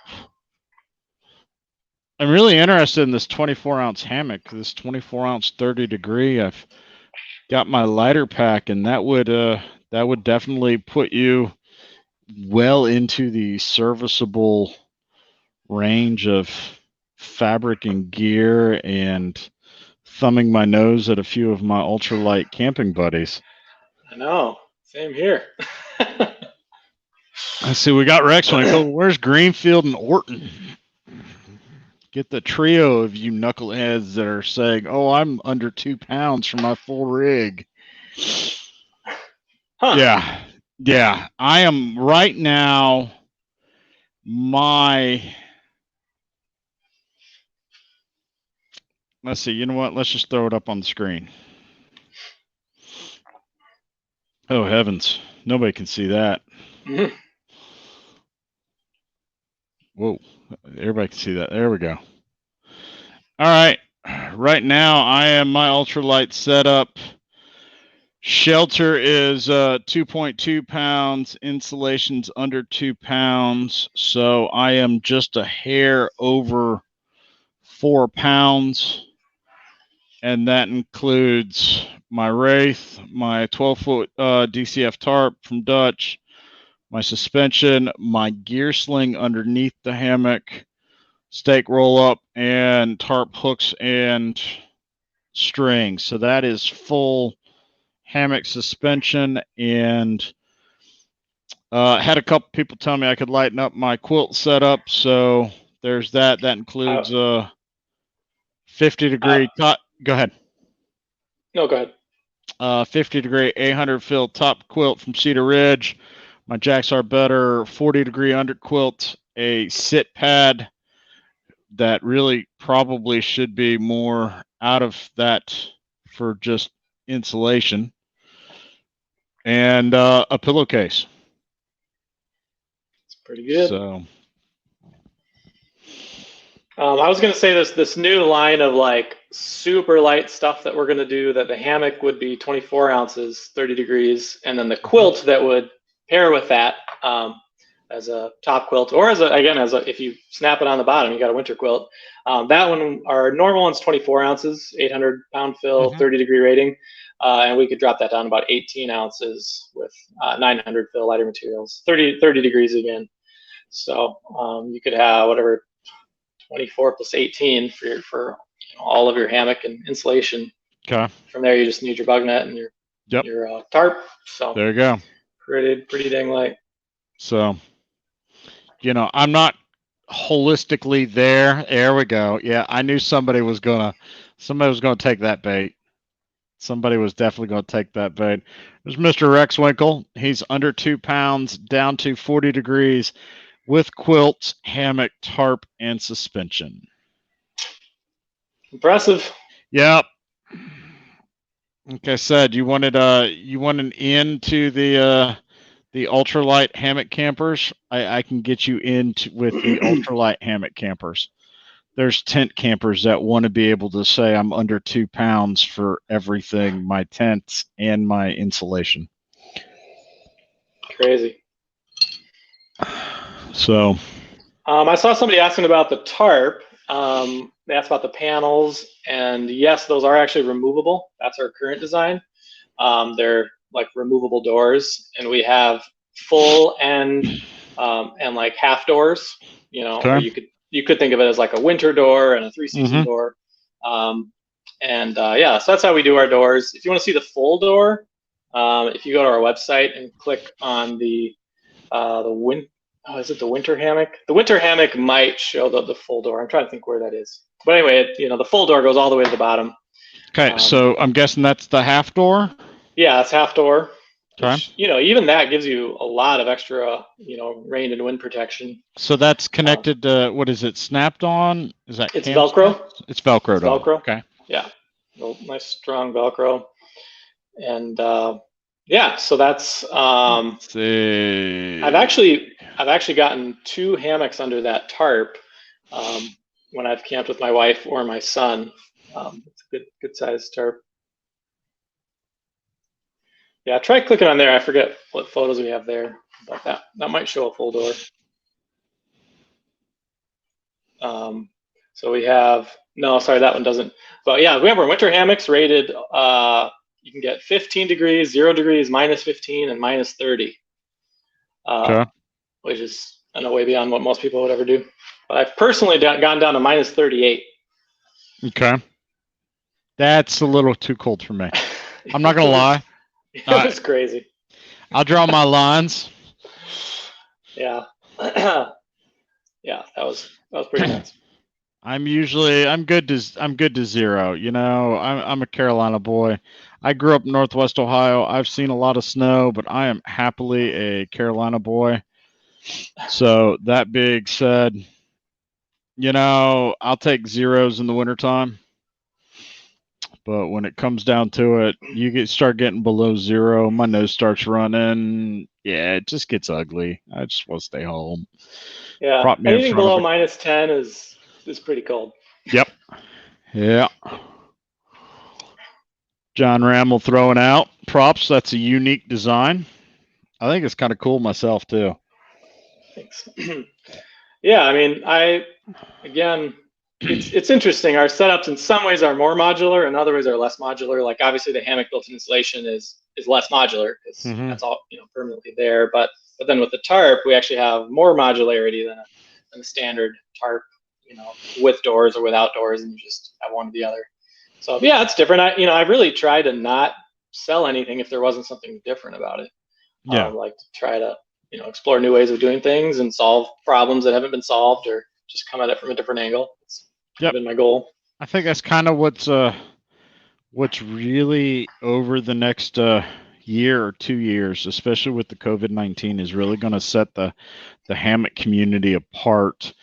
I'm really interested in this 24-ounce hammock, this 24-ounce 30-degree. I've got my lighter pack, and that would definitely put you well into the serviceable range of fabric and gear, and thumbing my nose at a few of my ultralight camping buddies. I know. Same here. I see we got Rex. Where's Greenfield and Orton? Get the trio of you knuckleheads that are saying, "Oh, I'm under 2 pounds for my full rig." Huh. Yeah. I am right now. Let's see. You know what? Let's just throw it up on the screen. Oh heavens! Nobody can see that. Mm-hmm. Whoa! Everybody can see that. There we go. All right. Right now, I am my ultralight setup. Shelter is 2.2 pounds. Insulation's under 2 pounds. So I am just a hair over 4 pounds. And that includes my Wraith, my 12-foot DCF tarp from Dutch, my suspension, my gear sling underneath the hammock, stake roll up, and tarp hooks and strings. So that is full hammock suspension. And had a couple people tell me I could lighten up my quilt setup. So there's that. That includes 50-degree top. Go ahead. No, go ahead. 50-degree 800 fill top quilt from Cedar Ridge. My Jacks Are Better 40-degree under quilt, a sit pad that really probably should be more out of that for just insulation, and a pillowcase. It's pretty good. So I was going to say this new line of like super light stuff that we're going to do, that the hammock would be 24 ounces, 30 degrees, and then the quilt that would pair with that as a top quilt, or if you snap it on the bottom, you got a winter quilt. That one, our normal one's 24 ounces, 800 pound fill, 30-degree rating, and we could drop that down to about 18 ounces with 900 fill lighter materials, 30 degrees again. So you could have whatever 24 plus 18 for all of your hammock and insulation. Okay. From there, you just need your bug net and your tarp. So there you go. Pretty dang light. So I'm not holistically there. There we go. Yeah, I knew somebody was gonna take that bait. Somebody was definitely going to take that bait. There's Mr. Rex Winkle. He's under 2 pounds, down to 40 degrees, with quilts, hammock, tarp, and suspension. Impressive. Yep. Like I said, you want an in to the ultralight hammock campers. I can get you with the ultralight hammock campers. There's tent campers that want to be able to say I'm under 2 pounds for everything, my tents and my insulation. Crazy. So, I saw somebody asking about the tarp. They asked about the panels, and yes, those are actually removable. That's our current design. They're like removable doors, and we have full and like half doors. okay. Or you could think of it as like a winter door and a 3-season door. Yeah, so that's how we do our doors. If you want to see the full door, if you go to our website and click on is it the winter hammock? The winter hammock might show the full door. I'm trying to think where that is. But anyway, the full door goes all the way to the bottom. Okay, so I'm guessing that's the half door? Yeah, it's half door. Okay. Which, even that gives you a lot of extra, rain and wind protection. So that's connected to, what is it, snapped on? Is that It's Velcro. Snapped? It's Velcro. It's Velcro. Okay. Yeah. Nice strong Velcro. And yeah, so that's Let's see. I've actually gotten 2 hammocks under that tarp when I've camped with my wife or my son. It's a good sized tarp. Yeah, try clicking on there. I forget what photos we have there, but that might show a full door. So we have, no, sorry, that one doesn't. But yeah, we have our winter hammocks rated. You can get 15 degrees, 0 degrees, -15, and -30. Okay. Which is, I know, way beyond what most people would ever do. But I've personally gone down to -38. Okay. That's a little too cold for me. I'm not gonna lie. It was crazy. I'll draw my lines. Yeah. Yeah, that was pretty nuts. I'm good to 0. I'm a Carolina boy. I grew up in Northwest Ohio. I've seen a lot of snow, but I am happily a Carolina boy. So that being said, I'll take 0s in the wintertime. But when it comes down to it, you start getting below 0, my nose starts running. Yeah, it just gets ugly. I just want to stay home. Yeah, anything below -10 is pretty cold. Yep. Yeah. John Rammel throwing out props. That's a unique design. I think it's kind of cool myself too. Thanks. Yeah, I mean, again, it's interesting. Our setups in some ways are more modular, and other ways are less modular. Like obviously, the hammock built-in installation is less modular because that's all permanently there. But then with the tarp, we actually have more modularity than a standard tarp, with doors or without doors, and you just have one or the other. So yeah, it's different. I really try to not sell anything if there wasn't something different about it. Yeah. Like to try to explore new ways of doing things and solve problems that haven't been solved, or just come at it from a different angle. It's been my goal. I think that's kind of what's really over the next year or 2 years, especially with the COVID-19, is really going to set the hammock community apart.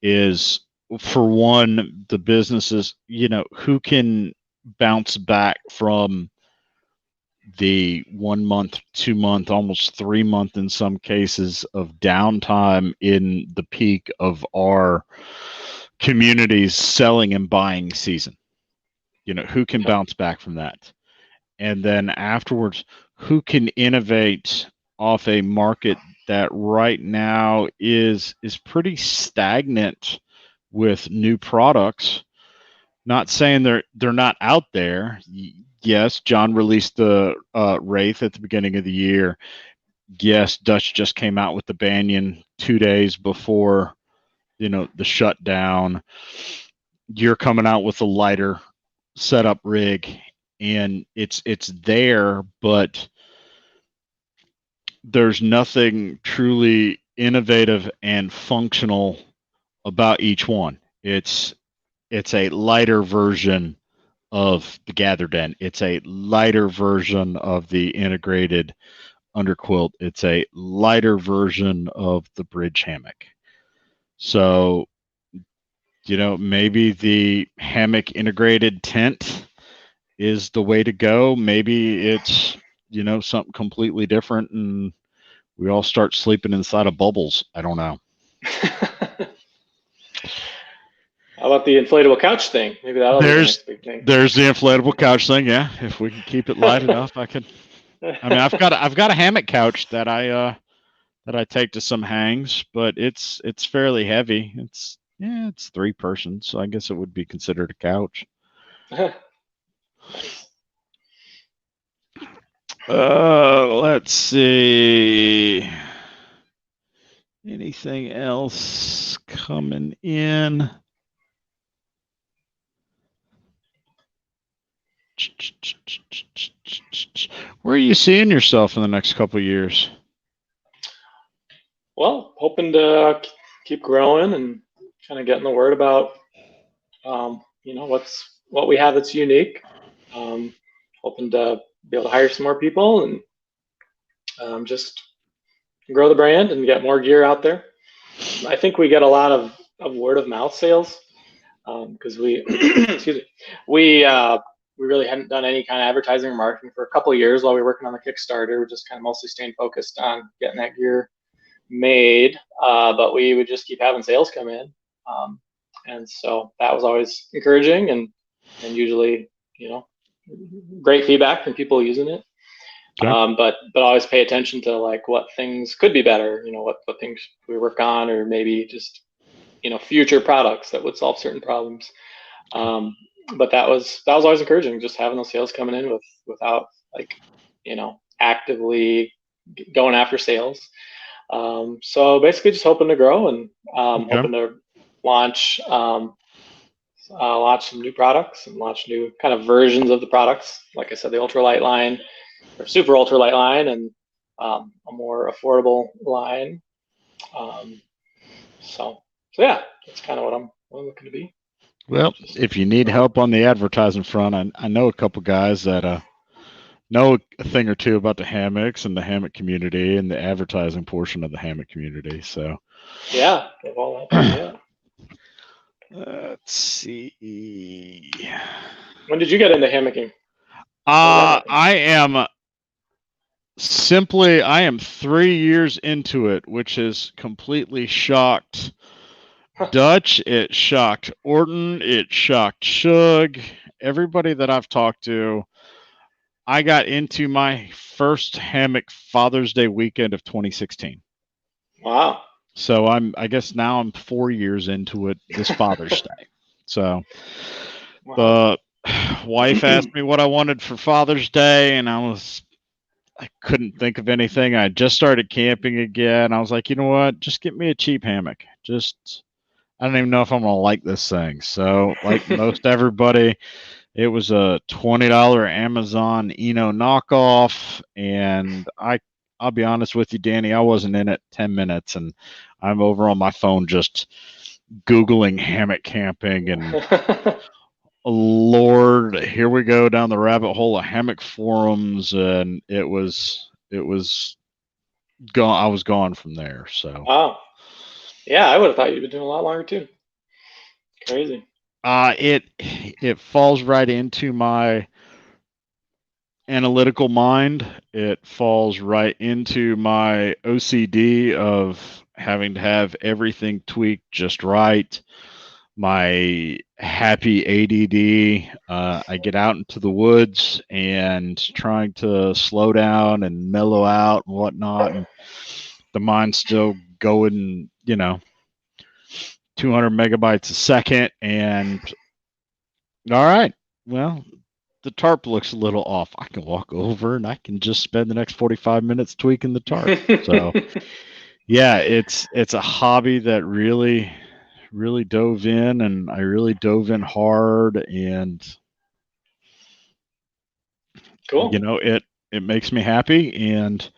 Is, for one, the businesses, who can bounce back from the 1 month, 2 month, almost 3 month in some cases of downtime in the peak of our community's selling and buying season. Who can bounce back from that? And then afterwards, who can innovate off a market that right now is pretty stagnant with new products? Not saying they're not out there. Yes, John released the Wraith at the beginning of the year. Yes, Dutch just came out with the Banyan 2 days before, the shutdown. You're coming out with a lighter setup rig, and it's there, but there's nothing truly innovative and functional about each one. It's a lighter version of the gather den. It's a lighter version of the integrated underquilt. It's a lighter version of the bridge hammock. So, maybe the hammock integrated tent is the way to go. Maybe it's, something completely different and we all start sleeping inside of bubbles. I don't know. How about the inflatable couch thing? Maybe that'll be the next big thing. There's the inflatable couch thing. Yeah, if we can keep it light enough, I could. I mean, I've got a hammock couch that I take to some hangs, but it's fairly heavy. It's 3-person, so I guess it would be considered a couch. Nice. Let's see. Anything else coming in? Where are you seeing yourself in the next couple of years? Well, hoping to keep growing and kind of getting the word about, what we have that's unique. Hoping to be able to hire some more people and just grow the brand and get more gear out there. I think we get a lot of word of mouth sales because we, excuse me, we really hadn't done any kind of advertising or marketing for a couple of years while we were working on the Kickstarter. We're just kind of mostly staying focused on getting that gear made, but we would just keep having sales come in, and so that was always encouraging and usually great feedback from people using it. Okay. But always pay attention to like what things could be better, what things we work on, or maybe just future products that would solve certain problems. But that was always encouraging, just having those sales coming in without like actively going after sales. So basically just hoping to grow and hoping to launch some new products and launch new kind of versions of the products. Like I said, the ultralight line or super ultralight line and a more affordable line. So yeah, that's kind of what I'm looking to be. Well, if you need help on the advertising front, I know a couple guys that know a thing or two about the hammocks and the hammock community and the advertising portion of the hammock community. So yeah, let's see. When did you get into hammocking? I am 3 years into it, which has completely shocked Dutch. It shocked Orton. It shocked Shug. Everybody that I've talked to. I got into my first hammock Father's Day weekend of 2016. Wow. So I guess now I'm 4 years into it this Father's Day. So the wife asked me what I wanted for Father's Day, and I couldn't think of anything. I just started camping again. I was like, you know what? Just get me a cheap hammock. I don't even know if I'm going to like this thing. So like most everybody, it was a $20 Amazon Eno knockoff, and I'll be honest with you, Danny, I wasn't in it 10 minutes, and I'm over on my phone just Googling hammock camping, and Lord, here we go down the rabbit hole of hammock forums, and it was gone. I was gone from there. So wow, yeah, I would have thought you'd been doing a lot longer too. Crazy. It falls right into my analytical mind. It falls right into my OCD of having to have everything tweaked just right. My happy ADD. I get out into the woods and trying to slow down and mellow out and whatnot, and the mind's still going, 200 megabytes a second. And all right, well, the tarp looks a little off. I can walk over and I can just spend the next 45 minutes tweaking the tarp. So yeah, it's a hobby that really dove in, and I really dove in hard, and cool. It makes me happy, and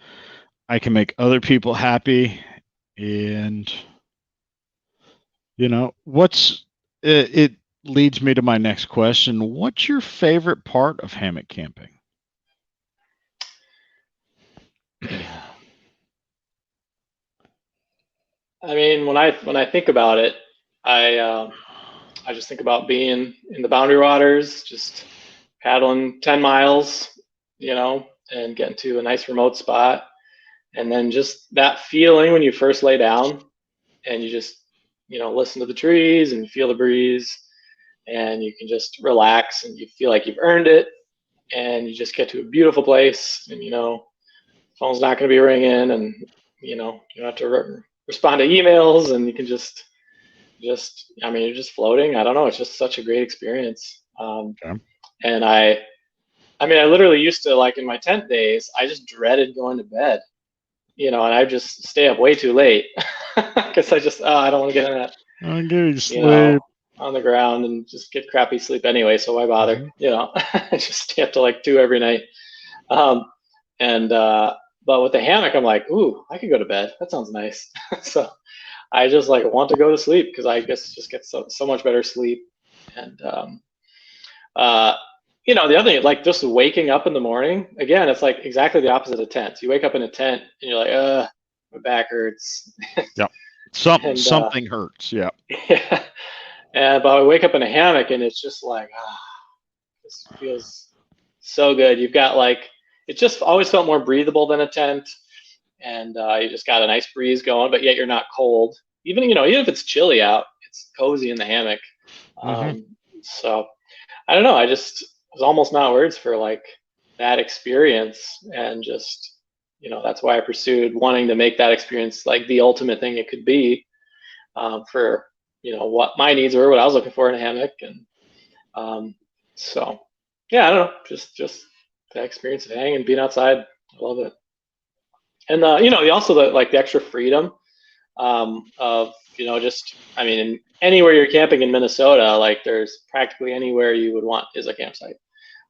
I can make other people happy And it leads me to my next question. What's your favorite part of hammock camping? I mean, when I think about it, I just think about being in the Boundary Waters, just paddling 10 miles, and getting to a nice remote spot. And then just that feeling when you first lay down and you just, listen to the trees and you feel the breeze and you can just relax and you feel like you've earned it. And you just get to a beautiful place and, phone's not going to be ringing and, you don't have to respond to emails and you can I mean, you're just floating. I don't know. It's just such a great experience. Okay. And I mean, I literally used to, like, in my tent days, I just dreaded going to bed, and I just stay up way too late because I don't want to get in that, I'm getting sleep. On the ground and just get crappy sleep anyway. So why bother? I just stay up to like 2 every night. And but with the hammock, I'm like, ooh, I could go to bed. That sounds nice. So I just like want to go to sleep because I guess just get so much better sleep. And uh, the other thing, like just waking up in the morning, again, it's like exactly the opposite of tents. You wake up in a tent and you're like, my back hurts. Yep. Something hurts. Yeah. Yeah. But I wake up in a hammock and it's just like, this feels so good. You've got like, it just always felt more breathable than a tent. And you just got a nice breeze going, but yet you're not cold. Even if it's chilly out, it's cozy in the hammock. So I don't know. I just was almost not words for like that experience, and just that's why I pursued wanting to make that experience like the ultimate thing it could be, for what my needs were, what I was looking for in a hammock, and so yeah, I don't know, just the experience of hanging and being outside. I love it. And also the extra freedom, of just, I mean, anywhere you're camping in Minnesota, like there's practically anywhere you would want is a campsite,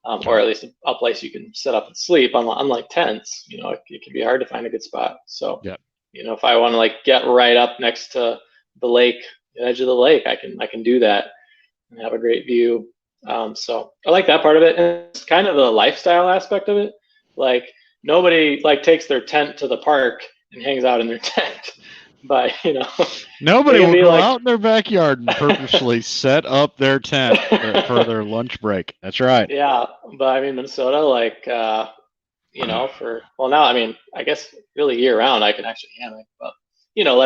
or at least a place you can set up and sleep. Unlike tents, it can be hard to find a good spot. So yeah, if I want to like get right up next to the lake, the edge of the lake, I can do that and have a great view. So I like that part of it, and it's kind of the lifestyle aspect of it. Like nobody like takes their tent to the park and hangs out in their tent, but nobody will go out in their backyard and purposely set up their tent for their lunch break. That's right. Yeah, but I mean Minnesota, like now, I mean, I guess really year round I can actually hammock, but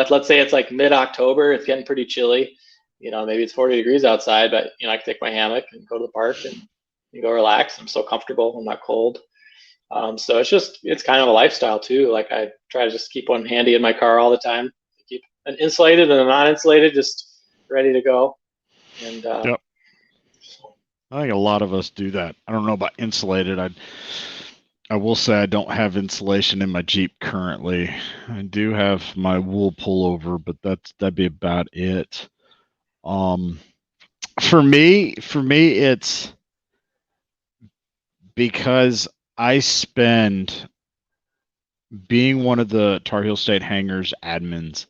let's say it's like mid-October, it's getting pretty chilly. Maybe it's 40 degrees outside, but I can take my hammock and go to the park and go relax. I'm so comfortable. I'm not cold. So it's kind of a lifestyle too. Like I try to just keep one handy in my car all the time. Keep an insulated and a non-insulated just ready to go. And yep. I think a lot of us do that. I don't know about insulated. I will say I don't have insulation in my Jeep currently. I do have my wool pullover, but that'd be about it. For me, it's because I spend being one of the Tar Heel State Hangers admins.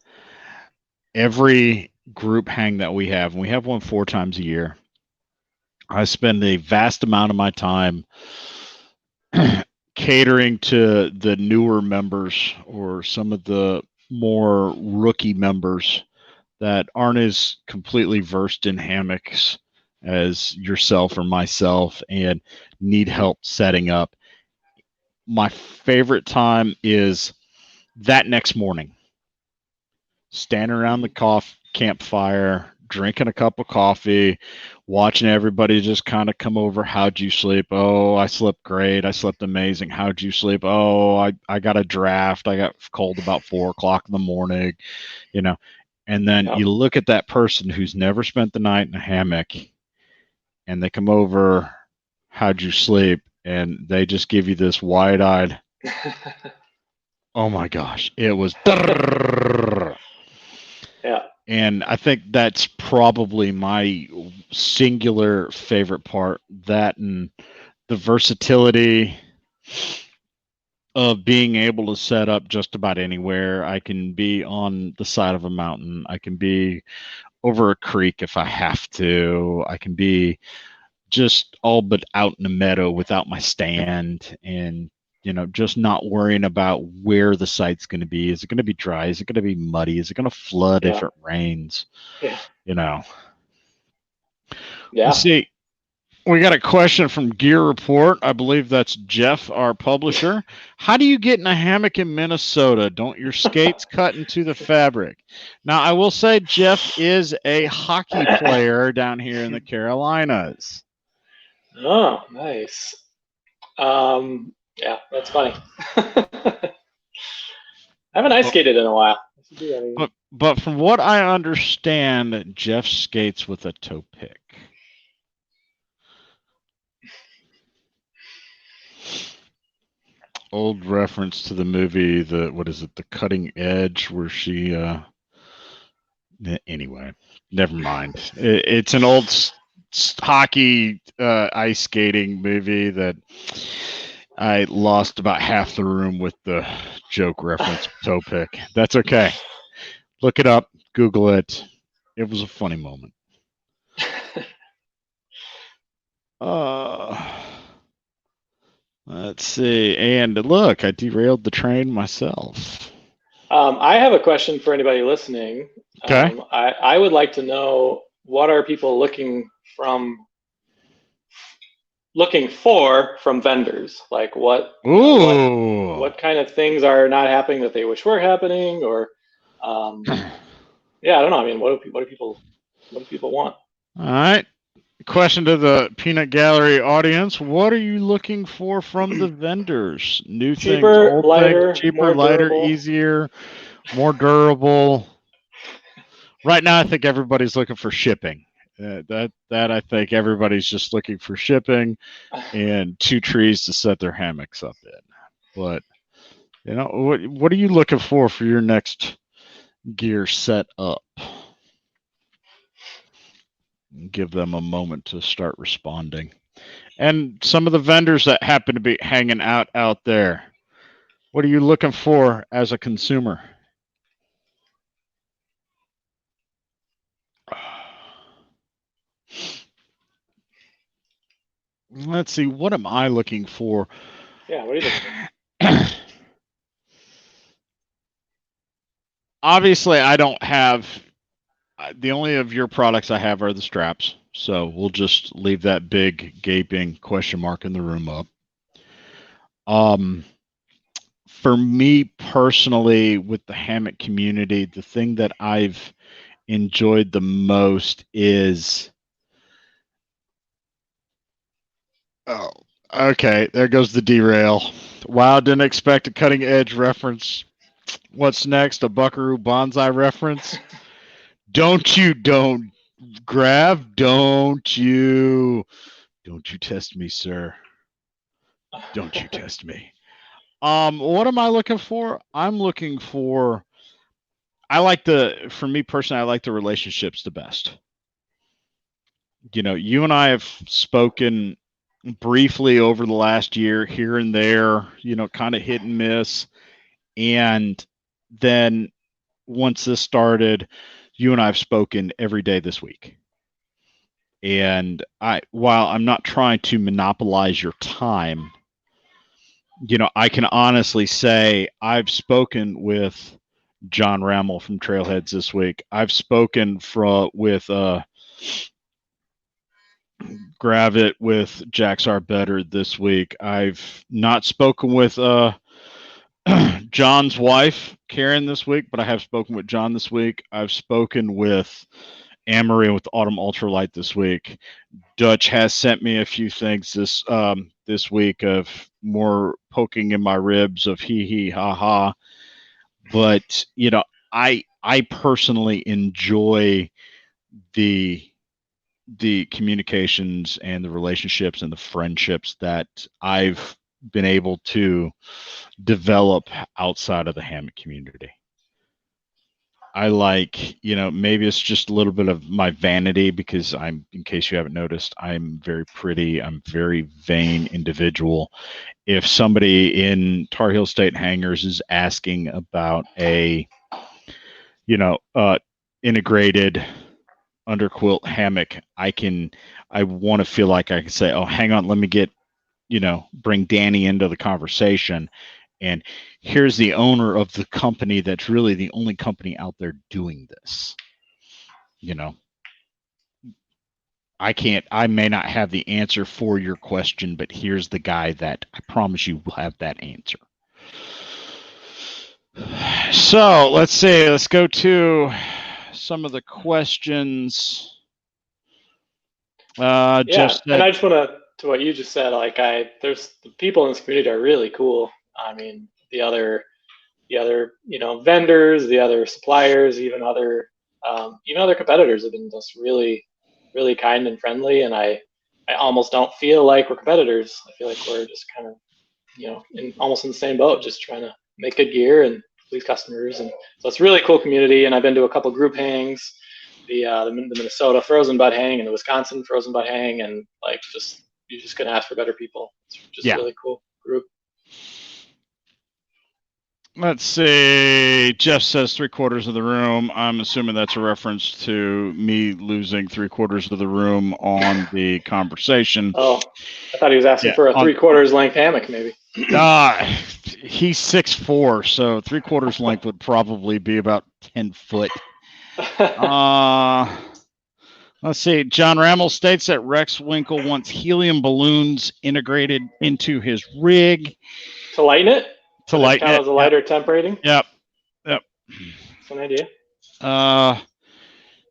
Every group hang that we have, and we have one 4 times a year, I spend a vast amount of my time catering to the newer members or some of the more rookie members that aren't as completely versed in hammocks as yourself or myself and need help setting up. My favorite time is that next morning, standing around the campfire, drinking a cup of coffee, watching everybody just kind of come over. How'd you sleep? Oh, I slept great. I slept amazing. How'd you sleep? Oh, I got a draft. I got cold about 4 o'clock in the morning, and then you look at that person who's never spent the night in a hammock and they come over, how'd you sleep? And they just give you this wide-eyed, oh my gosh, it was. Yeah. And I think that's probably my singular favorite part, that and the versatility of being able to set up just about anywhere. I can be on the side of a mountain. I can be over a creek if I have to. I can be just all but out in the meadow without my stand, and just not worrying about where the site's going to be. Is it going to be dry? Is it going to be muddy? Is it going to flood if Yeah. it rains? Yeah. Let's Yeah. see. We got a question from Gear Report. I believe that's Jeff, our publisher. How do you get in a hammock in Minnesota? Don't your skates cut into the fabric? Now, I will say Jeff is a hockey player down here in the Carolinas. Oh, nice. Yeah, that's funny. I haven't ice skated in a while. I should do that again. But from what I understand, Jeff skates with a toe pick. Old reference to the movie, The Cutting Edge, where she anyway, never mind. It's an old hockey ice skating movie that I lost about half the room with the joke reference toe pick. That's okay. Look it up, Google it. It was a funny moment. Let's see. And look, I derailed the train myself. I have a question for anybody listening. Okay. I would like to know, what are people looking for from vendors? Like what kind of things are not happening that they wish were happening, or yeah, I don't know. I mean, what do people want? All right. Question to the Peanut Gallery audience: what are you looking for from the vendors? New Cheaper, things, old lighter, things, cheaper, more lighter, durable. easier, more durable. Right now, I think everybody's looking for shipping. That I think everybody's just looking for shipping and 2 trees to set their hammocks up in. But what are you looking for your next gear set up? Give them a moment to start responding. And some of the vendors that happen to be hanging out there, what are you looking for as a consumer? Let's see, what am I looking for? Yeah, what are you looking for? Obviously, I don't have, the only of your products I have are the straps. So we'll just leave that big gaping question mark in the room up. For me personally, with the hammock community, the thing that I've enjoyed the most is, oh, okay, there goes the derail. Wow, didn't expect a cutting edge reference. What's next? A Buckaroo Banzai reference? Don't grab, don't you test me, sir. Don't you test me. What am I looking for? I'm looking for, for me personally, I like the relationships the best. You and I have spoken briefly over the last year, here and there, kind of hit and miss. And then once this started, you and I have spoken every day this week. And while I'm not trying to monopolize your time, I can honestly say I've spoken with John Rammel from Trailheads this week. I've spoken with Gravit with Jack's Are Better this week. I've not spoken with John's wife, Karen, this week, but I have spoken with John this week. I've spoken with Anne-Marie with Autumn Ultralight this week. Dutch has sent me a few things this week of more poking in my ribs of hee ha ha. But I personally enjoy the communications and the relationships and the friendships that I've been able to develop outside of the hammock community. like, maybe it's just a little bit of my vanity because in case you haven't noticed, I'm very pretty. I'm a very vain individual. If somebody in Tar Heel State Hangers is asking about a, integrated underquilt hammock, I want to feel like I can say, oh, hang on, let me bring Danny into the conversation. And here's the owner of the company that's really the only company out there doing this. I may not have the answer for your question, but here's the guy that I promise you will have that answer. So let's see, let's go to some of the questions. And I just want to what you just said, like there's the people in this community are really cool. I mean, the other vendors, the other suppliers, even other competitors have been just really, really kind and friendly. And I almost don't feel like we're competitors. I feel like we're just kind of, almost in the same boat, just trying to make good gear and please customers. And so it's a really cool community. And I've been to a couple group hangs, the Minnesota Frozen Butt Hang and the Wisconsin Frozen Butt Hang, and like you just couldn't ask for better people. It's just a really cool group. Let's see. Jeff says 3/4 of the room. I'm assuming that's a reference to me losing 3/4 of the room on the conversation. Oh, I thought he was asking for a 3/4 length hammock, maybe. He's 6'4", so 3/4 length would probably be about 10 foot. Let's see. John Rammel states that Rex Winkle wants helium balloons integrated into his rig to lighten it. To lighten it. As a lighter temp rating. Yep. That's an idea.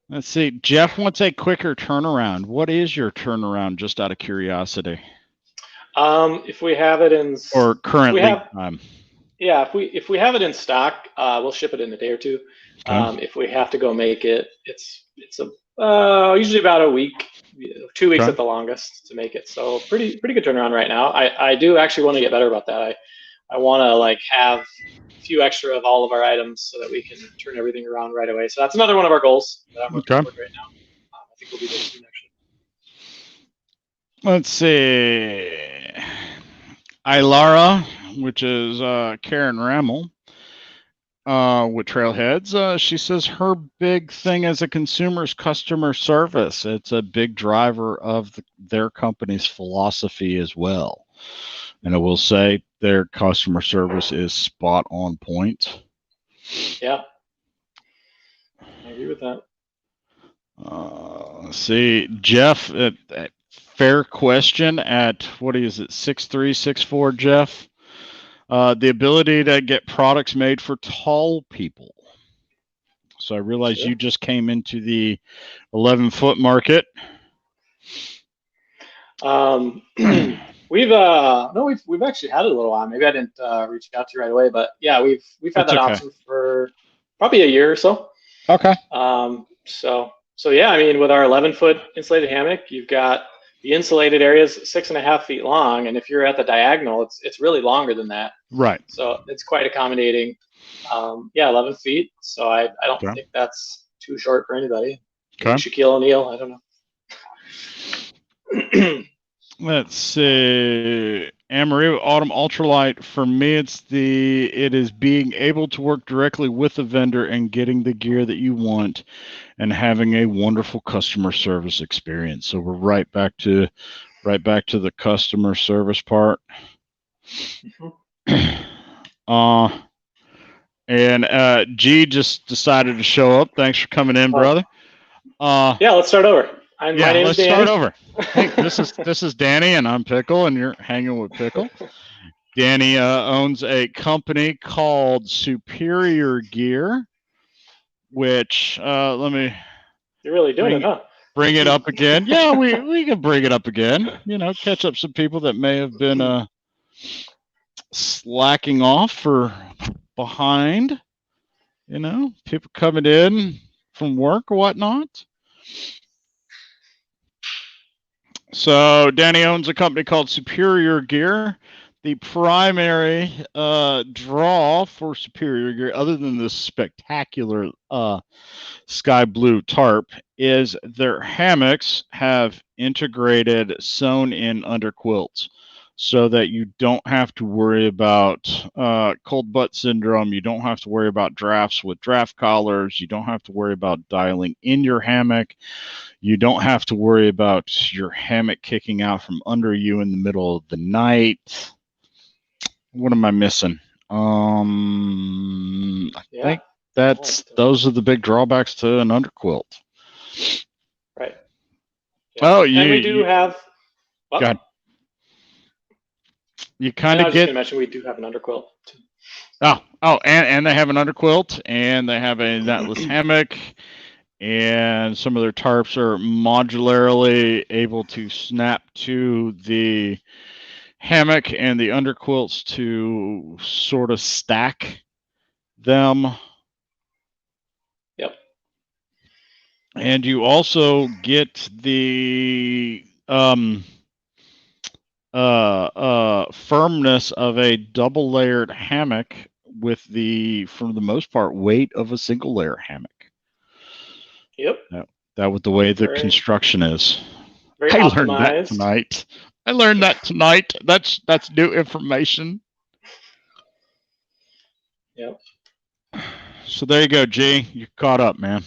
Let's see. Jeff wants a quicker turnaround. What is your turnaround, just out of curiosity? If we have it in current lead time. Yeah, if we have it in stock, we'll ship it in a day or two. Okay. If we have to go make it, it's usually about a week, 2 weeks at the longest to make it. So pretty good turnaround right now. I do actually want to get better about that. I want to have a few extra of all of our items so that we can turn everything around right away. So that's another one of our goals that I'm working toward right now. I think we'll be there soon, actually. Let's see. Ilara, which is Karen Rammel with Trailheads, she says her big thing as a consumer is customer service. It's a big driver of their company's philosophy as well. And I will say their customer service is spot on point. Yeah, I agree with that. Let's see, Jeff, fair question at, what is it, 6'3", 6'4", Jeff? The ability to get products made for tall people. So I realize you just came into the 11-foot market. We've actually had it a little while. Maybe I didn't reach out to you right away, but yeah, we've had that option for probably a year or so. Okay. So yeah, I mean, with our 11-foot insulated hammock, you've got the insulated area is 6.5 feet long, and if you're at the diagonal, it's really longer than that. Right. So it's quite accommodating. 11 feet. So I don't think that's too short for anybody. Okay. Shaquille O'Neal, I don't know. Let's see. Amarillo Autumn Ultralight, for me, it is being able to work directly with the vendor and getting the gear that you want and having a wonderful customer service experience. So we're right back to the customer service part. Mm-hmm. And G just decided to show up. Thanks for coming in, brother. Yeah, let's start over. My name's Danny. Start over. Hey, this is Danny, and I'm Pickl, and you're hanging with Pickl. Danny owns a company called Superior Gear, which let me. You're really doing it, huh? Bring it up again. Yeah, we can bring it up again. Catch up some people that may have been slacking off or behind. People coming in from work or whatnot. So Danny owns a company called Superior Gear. the primary draw for Superior Gear, other than this spectacular sky blue tarp, is their hammocks have integrated sewn in underquilts, so that you don't have to worry about cold butt syndrome. You don't have to worry about drafts with draft collars. You don't have to worry about dialing in your hammock. You don't have to worry about your hammock kicking out from under you in the middle of the night. What am I missing? I think those are the big drawbacks to an underquilt. Right. Yeah. Oh, and we do have. Well, go ahead. You kind of I was just going to mention we do have an underquilt too. And they have an underquilt, and they have a netless hammock, and some of their tarps are modularly able to snap to the hammock and the underquilts to sort of stack them. Yep. And you also get the firmness of a double layered hammock with the, for the most part, weight of a single layer hammock. Yep. That with the way the construction is. Very I optimized. learned that tonight. That's new information. Yep. So there you go, G. You caught up, man.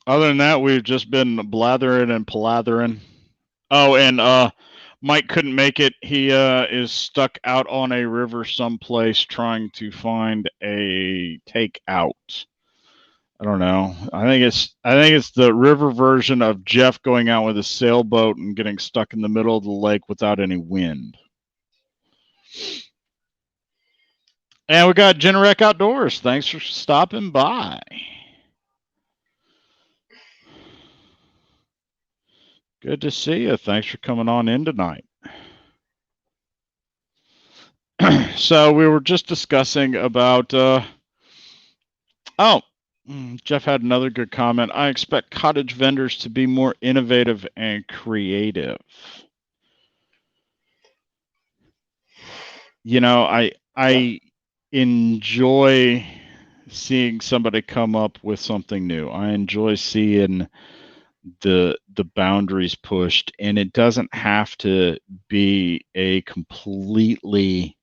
Other than that, we've just been blathering and palathering. Oh, and Mike couldn't make it. He is stuck out on a river someplace trying to find a takeout. I don't know. I think it's the river version of Jeff going out with a sailboat and getting stuck in the middle of the lake without any wind. And we got Generac Outdoors. Thanks for stopping by. Good to see you. Thanks for coming on in tonight. So we were just discussing about Jeff had another good comment. I expect cottage vendors to be more innovative and creative. You know, I enjoy seeing somebody come up with something new. I enjoy seeing the boundaries pushed, and it doesn't have to be a completely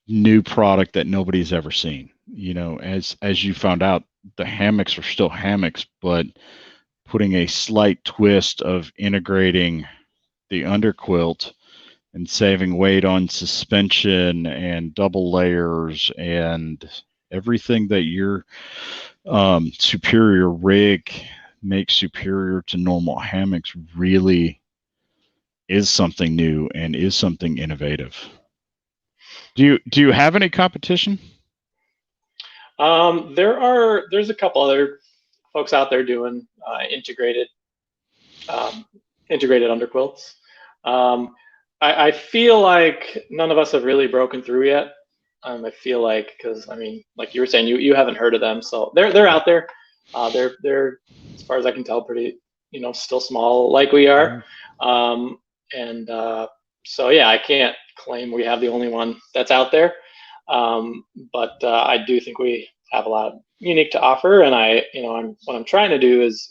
new product that nobody's ever seen. You know, as you found out, the hammocks are still hammocks, but putting a slight twist of integrating the underquilt and saving weight on suspension and double layers and everything that your Superior rig makes superior to normal hammocks really is something new and is something innovative. Do you have any competition? There's a couple other folks out there doing integrated underquilts. I feel like none of us have really broken through yet. I feel like, because I mean, like you were saying, you haven't heard of them, so they're out there. They're as far as I can tell, pretty, still small like we are. So yeah, I can't claim we have the only one that's out there. But I do think we have a lot unique to offer, and what I'm trying to do is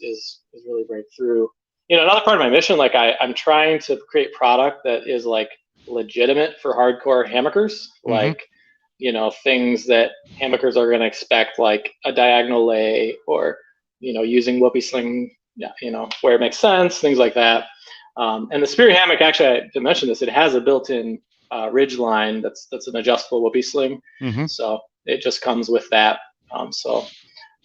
really break through. Another part of my mission, like I'm trying to create product that is like legitimate for hardcore hammockers, like things that hammockers are going to expect, like a diagonal lay, or using whoopee sling, where it makes sense, things like that. And the Superior hammock, actually, I didn't mention this, it has a built-in ridge line that's an adjustable whoopee sling. So it just comes with that. So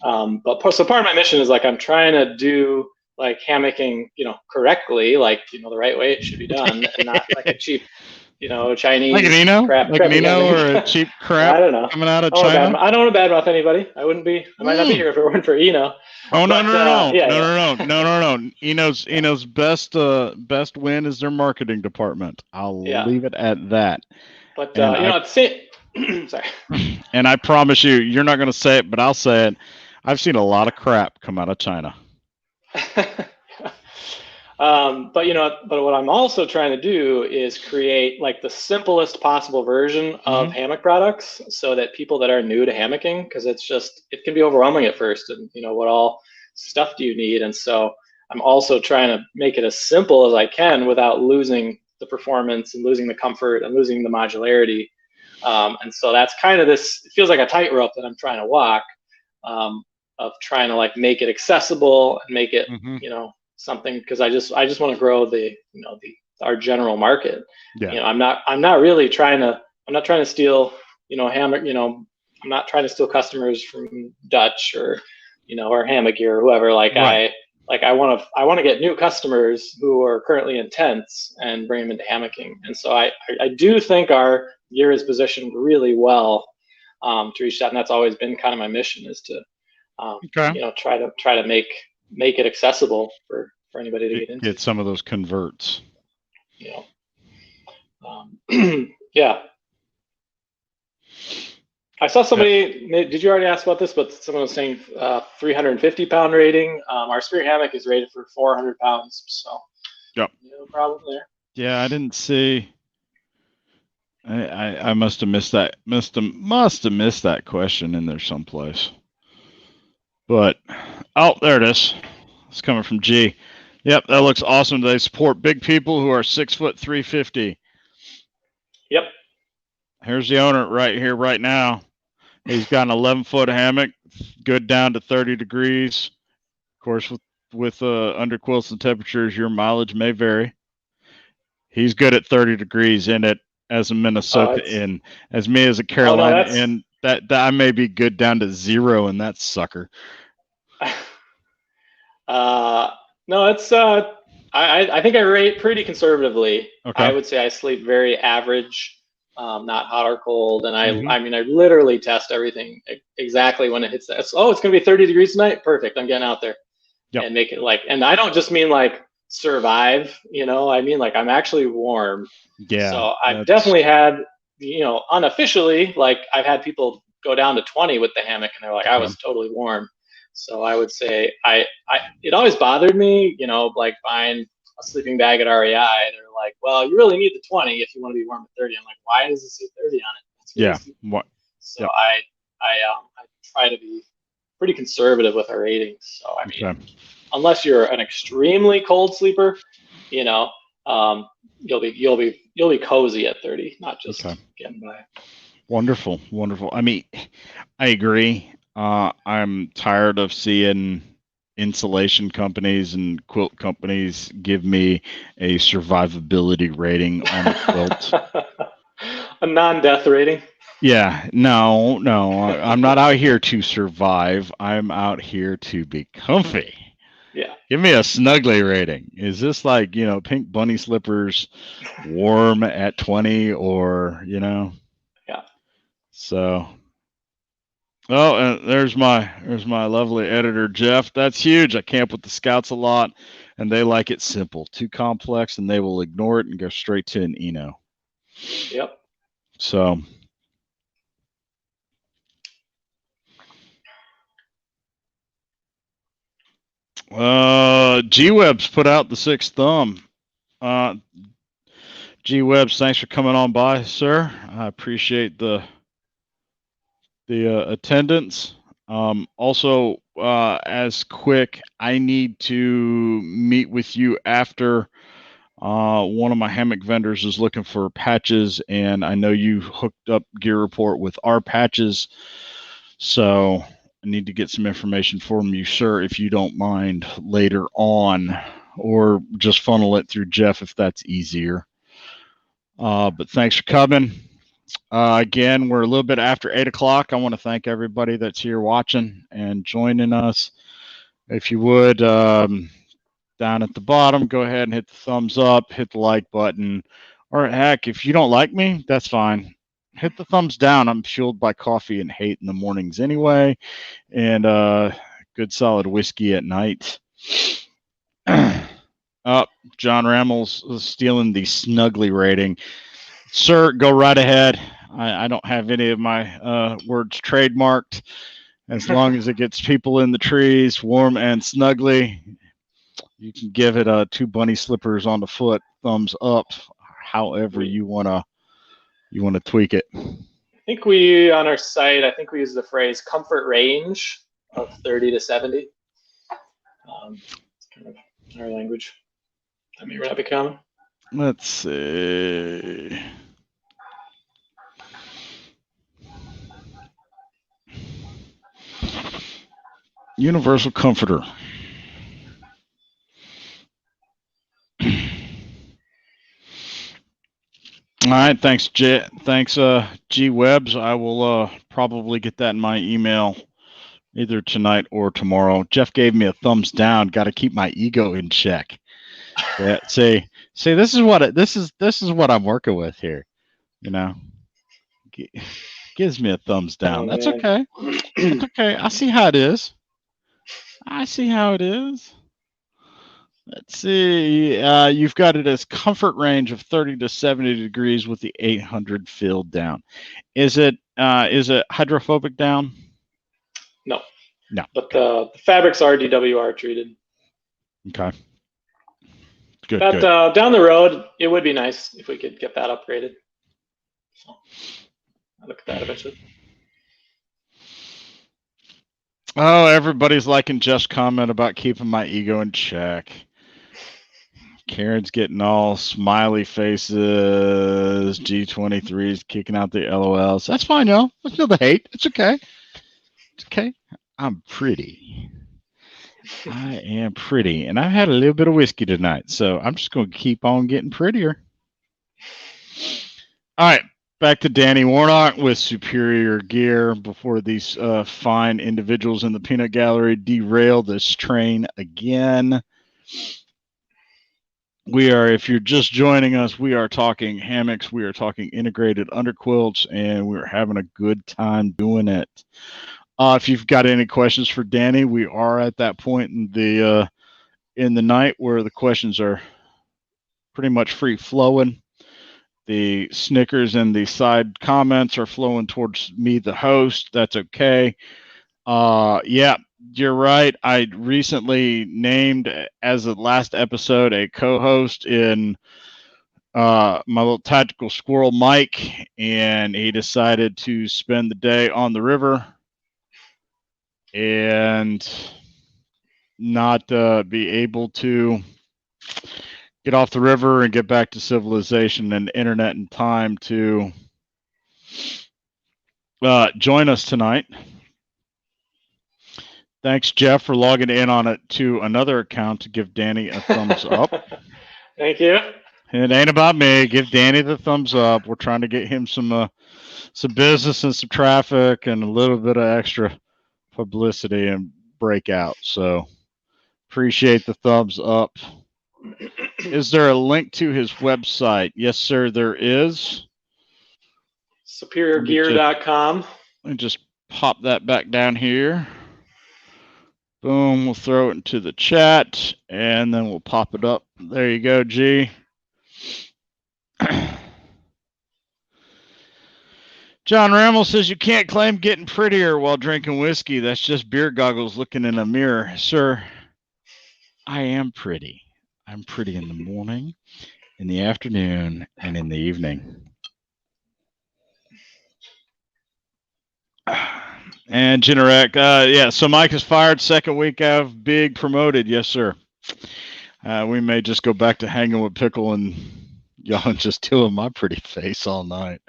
part of my mission is like I'm trying to do like hammocking, correctly, like the right way it should be done, and not like a cheap, Chinese like an Eno, crap, like an Eno or a cheap crap. I don't know. Coming out of China. I don't want to badmouth anybody. I wouldn't be. I might not be here if it weren't for Eno. Oh no. Eno's best win is their marketing department. I'll leave it at that. But it's sorry. And I promise you're not going to say it, but I'll say it. I've seen a lot of crap come out of China. But what I'm also trying to do is create like the simplest possible version of hammock products, so that people that are new to hammocking, because it can be overwhelming at first, and what all stuff do you need? And so I'm also trying to make it as simple as I can without losing the performance and losing the comfort and losing the modularity. And so that's kind of this. It feels like a tightrope that I'm trying to walk, of trying to like make it accessible and make it something, because I just want to grow our general market. Yeah. I'm not really trying to steal hammock. I'm not trying to steal customers from Dutch or or Hammock Gear or whoever. Like Right. I want to get new customers who are currently in tents and bring them into hammocking. And so I do think our gear is positioned really well to reach that, and that's always been kind of my mission, is to try to make it accessible for anybody to get into. Get some of those converts. Yeah. I saw somebody. Did you already ask about this? But someone was saying 350-pound rating. Our Spirit hammock is rated for 400 pounds, so yep, no problem there. Yeah, I didn't see. I must have missed that. Must have missed that question in there someplace. But there it is. It's coming from G. Yep, that looks awesome. They support big people who are 6 foot 350. Yep. Here's the owner right here, right now. He's got an 11-foot hammock, good down to 30 degrees. Of course, with underquilts and temperatures, your mileage may vary. He's good at 30 degrees in it as a Minnesota in. As me as a Carolina in, that I may be good down to 0 in that sucker. No, it's I think I rate pretty conservatively. Okay. I would say I sleep very average, not hot or cold, and I mean I literally test everything exactly when it hits that. Oh, it's gonna be 30 degrees tonight. Perfect. I'm getting out there and make it and I don't just mean like survive. I mean like I'm actually warm. Yeah. So I've definitely had unofficially, like I've had people go down to 20 with the hammock, and they're like, I was totally warm. So I would say it always bothered me, like buying a sleeping bag at REI. They're like, well, you really need the 20 if you want to be warm at 30. I'm like, why does it say 30 on it? That's really What? So I try to be pretty conservative with our ratings. So I mean, unless you're an extremely cold sleeper, you'll be cozy at 30, not just getting by. Wonderful. I mean, I agree. I'm tired of seeing insulation companies and quilt companies give me a survivability rating on the quilt. A non-death rating? Yeah, no. I'm not out here to survive. I'm out here to be comfy. Yeah. Give me a snuggly rating. Is this like, pink bunny slippers warm at 20 or, Yeah. So... Oh, and there's my lovely editor, Jeff. That's huge. I camp with the Scouts a lot, and they like it simple. Too complex, and they will ignore it and go straight to an Eno. Yep. So, G-Web's put out the 6th thumb. G-Webs, thanks for coming on by, sir. I appreciate the attendance. Also, as quick, I need to meet with you after. One of my hammock vendors is looking for patches, and I know you hooked up Gear Report with our patches, so I need to get some information from you, sir, if you don't mind later on, or just funnel it through Jeff if that's easier. But thanks for coming. Again, we're a little bit after 8 o'clock. I want to thank everybody that's here watching and joining us. If you would, down at the bottom, go ahead and hit the thumbs up, hit the like button, or heck, if you don't like me, that's fine. Hit the thumbs down. I'm fueled by coffee and hate in the mornings anyway, and good solid whiskey at night. John Rammel's stealing the snuggly rating. Sir, go right ahead. I don't have any of my words trademarked. As long as it gets people in the trees, warm and snuggly, You can give it 2 bunny slippers on the foot, thumbs up, however you wanna tweak it. I think we on our site, I think we use the phrase comfort range of 30 to 70. It's kind of our language. That may not be common. Let's see. Universal comforter. All right, thanks, G Webs. I will probably get that in my email either tonight or tomorrow. Jeff gave me a thumbs down. Got to keep my ego in check. Yeah, see, this is what I'm working with here. You know, gives me a thumbs down. That's okay. That's okay. I see how it is. Let's see. You've got it as comfort range of 30 to 70 degrees with the 800 filled down. Is it hydrophobic down? No. No. But the fabrics are DWR treated. Okay. Good. Down the road, it would be nice if we could get that upgraded. So I'll look at that eventually. Oh, everybody's liking Jeff's comment about keeping my ego in check. Karen's getting all smiley faces. G23's kicking out the LOLs. That's fine, y'all. Let's feel the hate. It's okay. It's okay. I'm pretty. I am pretty. And I've had a little bit of whiskey tonight, so I'm just going to keep on getting prettier. All right. Back to Danny Warnock with Superior Gear before these fine individuals in the peanut gallery derail this train again. If you're just joining us, we are talking hammocks, we are talking integrated underquilts, and we're having a good time doing it. If you've got any questions for Danny, we are at that point in the night where the questions are pretty much free flowing. The snickers and the side comments are flowing towards me, the host. That's okay. Yeah, you're right. I recently named as the last episode a co-host in my little tactical squirrel, Mike, and he decided to spend the day on the river and not be able to get off the river and get back to civilization and internet in time to join us tonight. Thanks, Jeff, for logging in on it to another account to give Danny a thumbs up. Thank you. It ain't about me. Give Danny the thumbs up. We're trying to get him some business and some traffic and a little bit of extra publicity and breakout. So appreciate the thumbs up. Is there a link to his website? Yes, sir, there is. SuperiorGear.com. Let me just pop that back down here. Boom, we'll throw it into the chat, and then we'll pop it up. There you go, G. John Rammel says you can't claim getting prettier while drinking whiskey. That's just beer goggles looking in a mirror. Sir, I am pretty. I'm pretty in the morning, in the afternoon, and in the evening. And Generac, yeah, so Mike is fired. Second week of big promoted. Yes, sir. We may just go back to hanging with Pickl and y'all just doing my pretty face all night.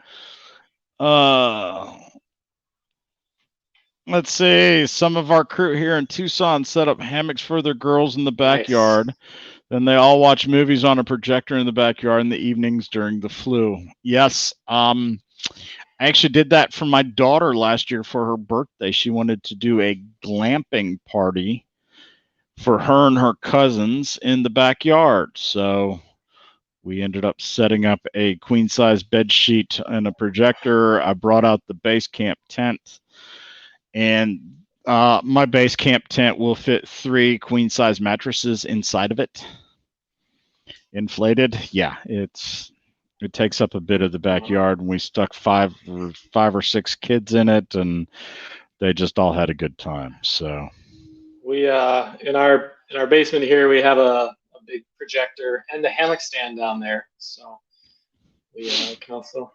Let's see. Some of our crew here in Tucson set up hammocks for their girls in the backyard. Nice. Then they all watch movies on a projector in the backyard in the evenings during the flu. Yes. I actually did that for my daughter last year for her birthday. She wanted to do a glamping party for her and her cousins in the backyard. So we ended up setting up a queen size bed sheet and a projector. I brought out the base camp tent, and my base camp tent will fit 3 queen size mattresses inside of it. Inflated. Yeah, it takes up a bit of the backyard, and we stuck 5 or 6 kids in it, and they just all had a good time. So we in our in our basement here, we have a big projector and a hammock stand down there. So we can also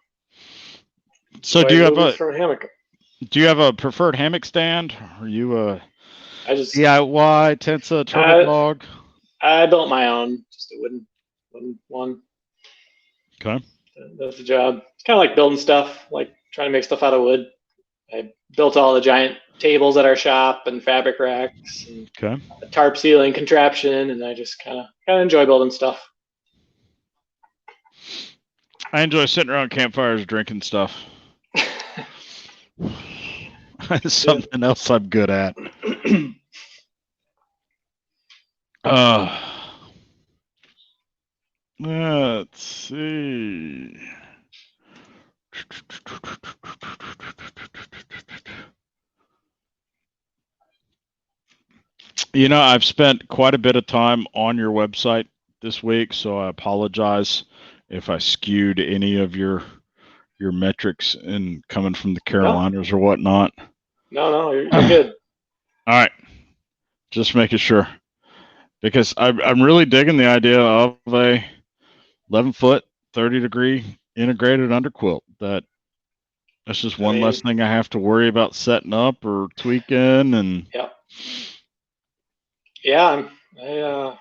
So enjoy movies from a hammock. do you have a preferred hammock stand? Are you a DIY Tensa Turtle Dog? I built my own, just a wooden one. Okay. That's the job. It's kind of like building stuff, like trying to make stuff out of wood. I built all the giant tables at our shop and fabric racks and a tarp ceiling contraption, and I just kind of enjoy building stuff. I enjoy sitting around campfires drinking stuff. It's something else I'm good at. Let's see. You know, I've spent quite a bit of time on your website this week, so I apologize if I skewed any of your metrics in coming from the Carolinas or whatnot. No, you're good. All right, just making sure, because I'm really digging the idea of a 11-foot, 30-degree integrated underquilt. That's just one less thing I have to worry about setting up or tweaking. And I'm not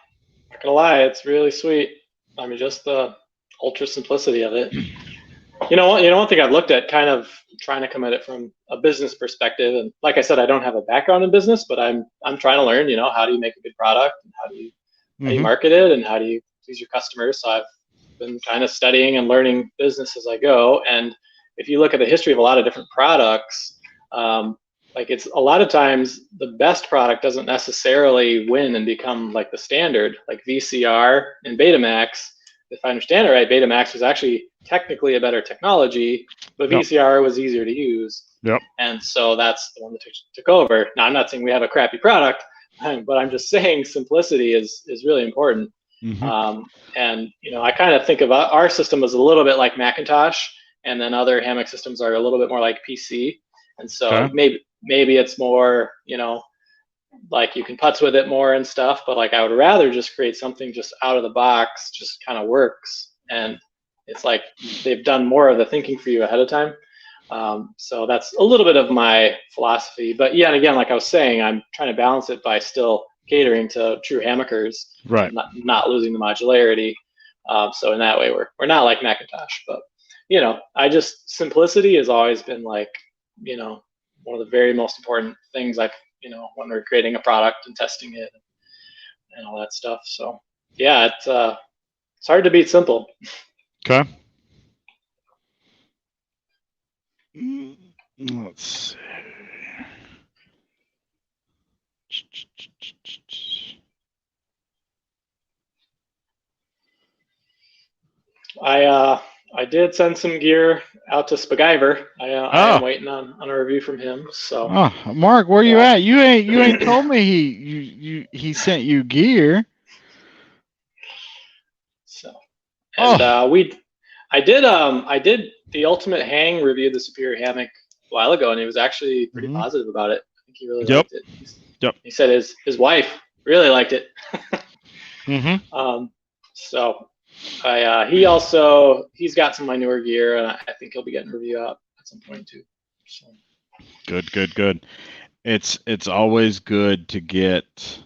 gonna lie, it's really sweet. I mean, just the ultra simplicity of it. You know, one thing I've looked at, kind of trying to come at it from a business perspective, and like I said, I don't have a background in business, but I'm trying to learn. You know, how do you make a good product, and how do you market it, and how do you please your customers? So I've been kind of studying and learning business as I go. And if you look at the history of a lot of different products, like it's a lot of times the best product doesn't necessarily win and become like the standard. Like VCR and Betamax, if I understand it right, Betamax was actually technically a better technology, but VCR was easier to use. Yep. And so that's the one that took over. Now, I'm not saying we have a crappy product, but I'm just saying simplicity is really important. And you know, I kind of think of our system as a little bit like Macintosh, and then other hammock systems are a little bit more like PC. And so maybe it's more, you know, like you can putz with it more and stuff, but like I would rather just create something just out of the box, just kind of works. And it's like they've done more of the thinking for you ahead of time. So that's a little bit of my philosophy. But yeah, and again, like I was saying, I'm trying to balance it by still catering to true hammockers, right? Not losing the modularity. So in that way, we're not like Macintosh, but you know, simplicity has always been like, you know, one of the very most important things you know, when we're creating a product and testing it and all that stuff. So yeah, it's hard to beat simple. Okay. Let's see. I did send some gear out to Spaguyver. I am waiting on a review from him. So, Mark, where you at? You ain't told me he sent you gear. So, and I did the Ultimate Hang review the Superior Hammock a while ago, and he was actually pretty positive about it. I think he really liked it. He said his wife really liked it. So he's got some of my newer gear, and I think he'll be getting a review out at some point too. So. Good. It's always good to get,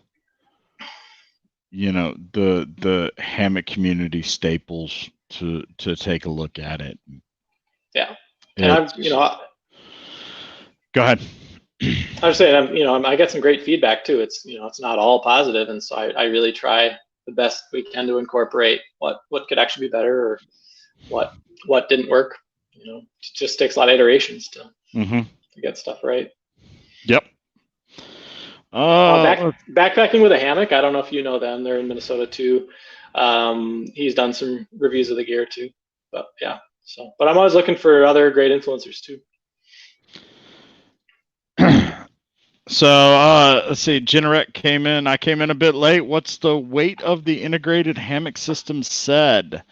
you know, the hammock community staples to take a look at it. Yeah, and go ahead. I was saying, I get some great feedback too. It's not all positive, and so I really try the best we can to incorporate what could actually be better or what didn't work. You know, it just takes a lot of iterations to get stuff right. Yep. Backpacking with a Hammock. I don't know if you know them. They're in Minnesota too. He's done some reviews of the gear too. But yeah. But I'm always looking for other great influencers too. So let's see. Generac came in. I came in a bit late. What's the weight of the integrated hammock system said?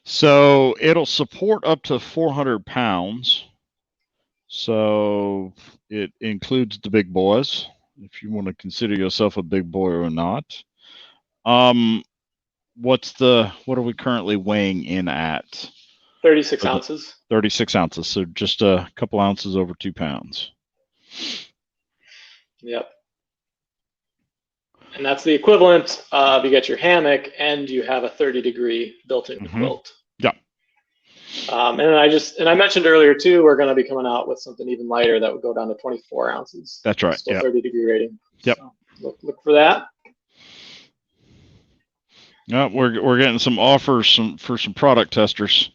So it'll support up to 400 pounds. So it includes the big boys. if you want to consider yourself a big boy or not. Um, what are we currently weighing in at? 36 ounces. 36 ounces, so just a couple ounces over 2 pounds. Yep. And that's the equivalent of you get your hammock and you have a 30-degree built-in quilt. Yeah. And I mentioned earlier too, we're going to be coming out with something even lighter that would go down to 24 ounces. That's right. Still 30-degree rating. Yep. So look for that. Yeah, we're getting some offers for some product testers.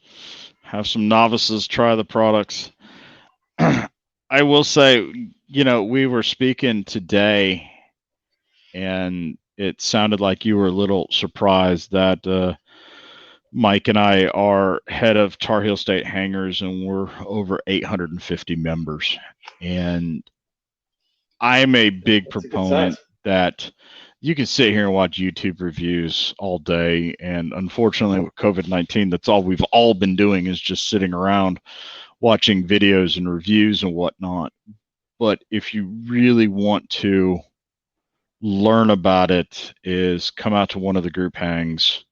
Have some novices try the products. I will say, we were speaking today, and it sounded like you were a little surprised that Mike and I are head of Tar Heel State Hangers, and we're over 850 members. And I'm a big proponent that you can sit here and watch YouTube reviews all day. And unfortunately, with COVID-19, that's all we've all been doing is just sitting around watching videos and reviews and whatnot. But if you really want to learn about it, is come out to one of the group hangs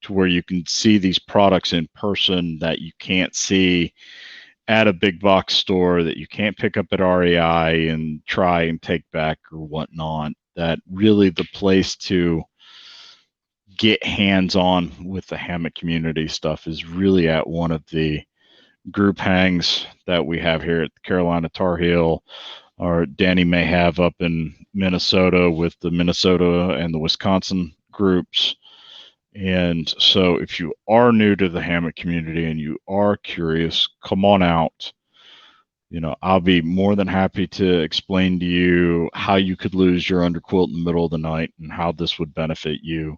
to where you can see these products in person that you can't see at a big box store, that you can't pick up at REI and try and take back or whatnot. That really the place to get hands-on with the hammock community stuff is really at one of the group hangs that we have here at the Carolina Tar Heel, or Danny may have up in Minnesota with the Minnesota and the Wisconsin groups. And so if you are new to the hammock community and you are curious, come on out. I'll be more than happy to explain to you how you could lose your underquilt in the middle of the night and how this would benefit you.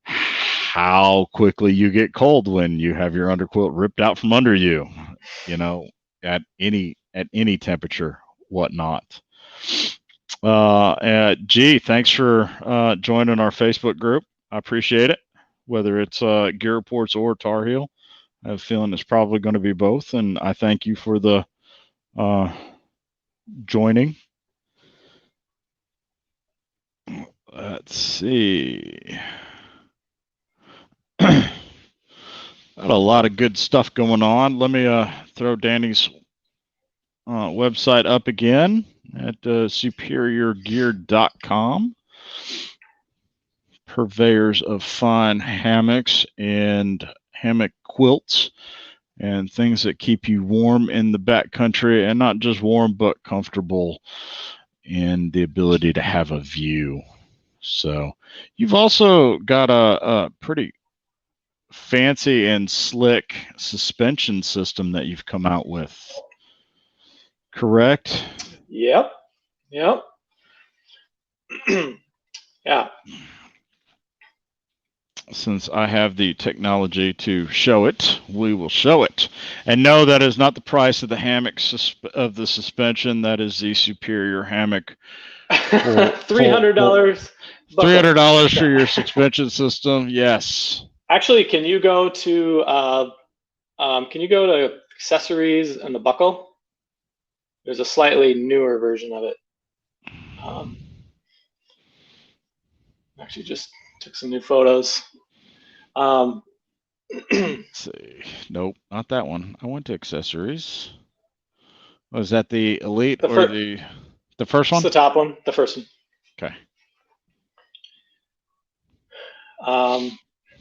How quickly you get cold when you have your underquilt ripped out from under you, at any temperature, whatnot. G, thanks for joining our Facebook group. I appreciate it. Whether it's Gear Reports or Tar Heel, I have a feeling it's probably going to be both. And I thank you for the joining. Let's see. Got a lot of good stuff going on. Let me throw Danny's website up again at superiorgear.com. Purveyors of fine hammocks and hammock quilts and things that keep you warm in the backcountry, and not just warm, but comfortable, and the ability to have a view. So you've also got a pretty fancy and slick suspension system that you've come out with, correct? Yep. Yeah. Since I have the technology to show it, we will show it. And no, that is not the price of the hammock of the suspension. That is the Superior Hammock. $300. $300 for your suspension system. Yes. Actually, can you go to accessories and the buckle? There's a slightly newer version of it. Actually, just took some new photos. Let's see. Nope, not that one. I went to accessories. Was that the Elite or the first one? It's the top one, the first one. Okay.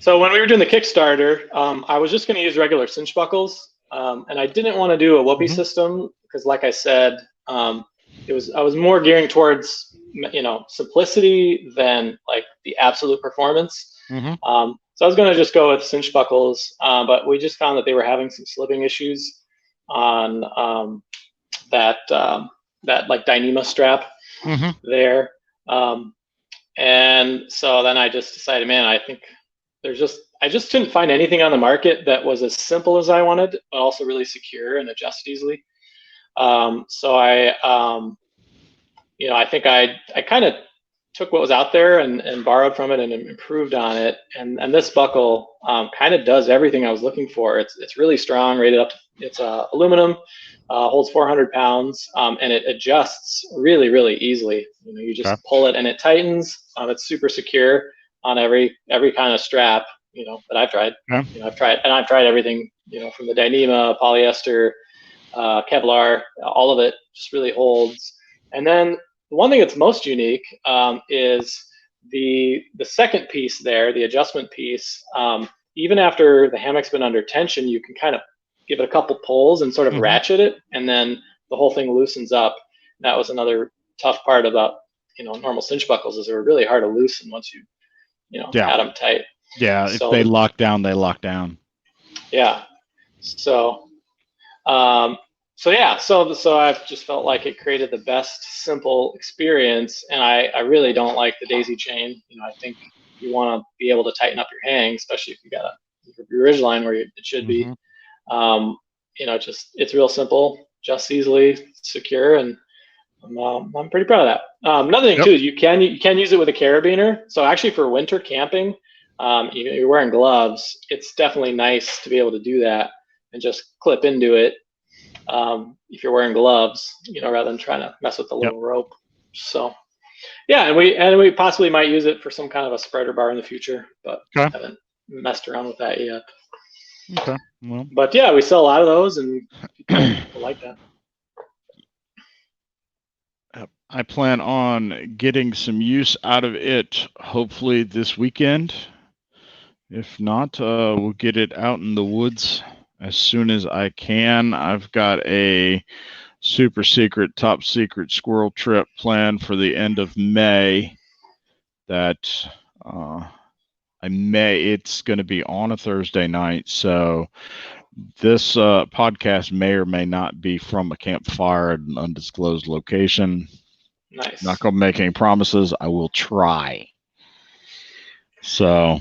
So when we were doing the Kickstarter, I was just going to use regular cinch buckles, and I didn't want to do a whoopee system because, like I said, I was more gearing towards simplicity than like the absolute performance. So I was going to just go with cinch buckles, but we just found that they were having some slipping issues on that like Dyneema strap there. And so then I just decided, man, I think I just couldn't find anything on the market that was as simple as I wanted, but also really secure and adjust easily. So I think I kind of took what was out there and borrowed from it and improved on it. And this buckle kind of does everything I was looking for. It's really strong, rated up to It's aluminum, holds 400 pounds, and it adjusts really, really easily. You just Okay. pull it and it tightens. It's super secure on every kind of strap, that I've tried. Okay. I've tried everything, from the Dyneema, polyester, Kevlar, all of it just really holds. And then the one thing that's most unique is the second piece there, the adjustment piece. Even after the hammock's been under tension, you can kind of give it a couple pulls and sort of ratchet it, and then the whole thing loosens up. That was another tough part about normal cinch buckles, is they're really hard to loosen once you had them tight. Yeah, if they lock down, they lock down. Yeah. So so I've just felt like it created the best simple experience, and I really don't like the daisy chain. I think you want to be able to tighten up your hang, especially if you got your ridge line where it should be. It's real simple, just easily secure, and I'm pretty proud of that. Another thing too is you can use it with a carabiner. So actually for winter camping, you're wearing gloves. It's definitely nice to be able to do that and just clip into it. If you're wearing gloves, rather than trying to mess with the little rope. So, yeah, and we possibly might use it for some kind of a spreader bar in the future, but haven't messed around with that yet. Okay. Well, but yeah, we sell a lot of those, and people like that. I plan on getting some use out of it, hopefully this weekend. If not, we'll get it out in the woods as soon as I can. I've got a super secret, top secret squirrel trip planned for the end of May that it's going to be on a Thursday night. So this podcast may or may not be from a campfire at an undisclosed location. Nice. Not going to make any promises. I will try. So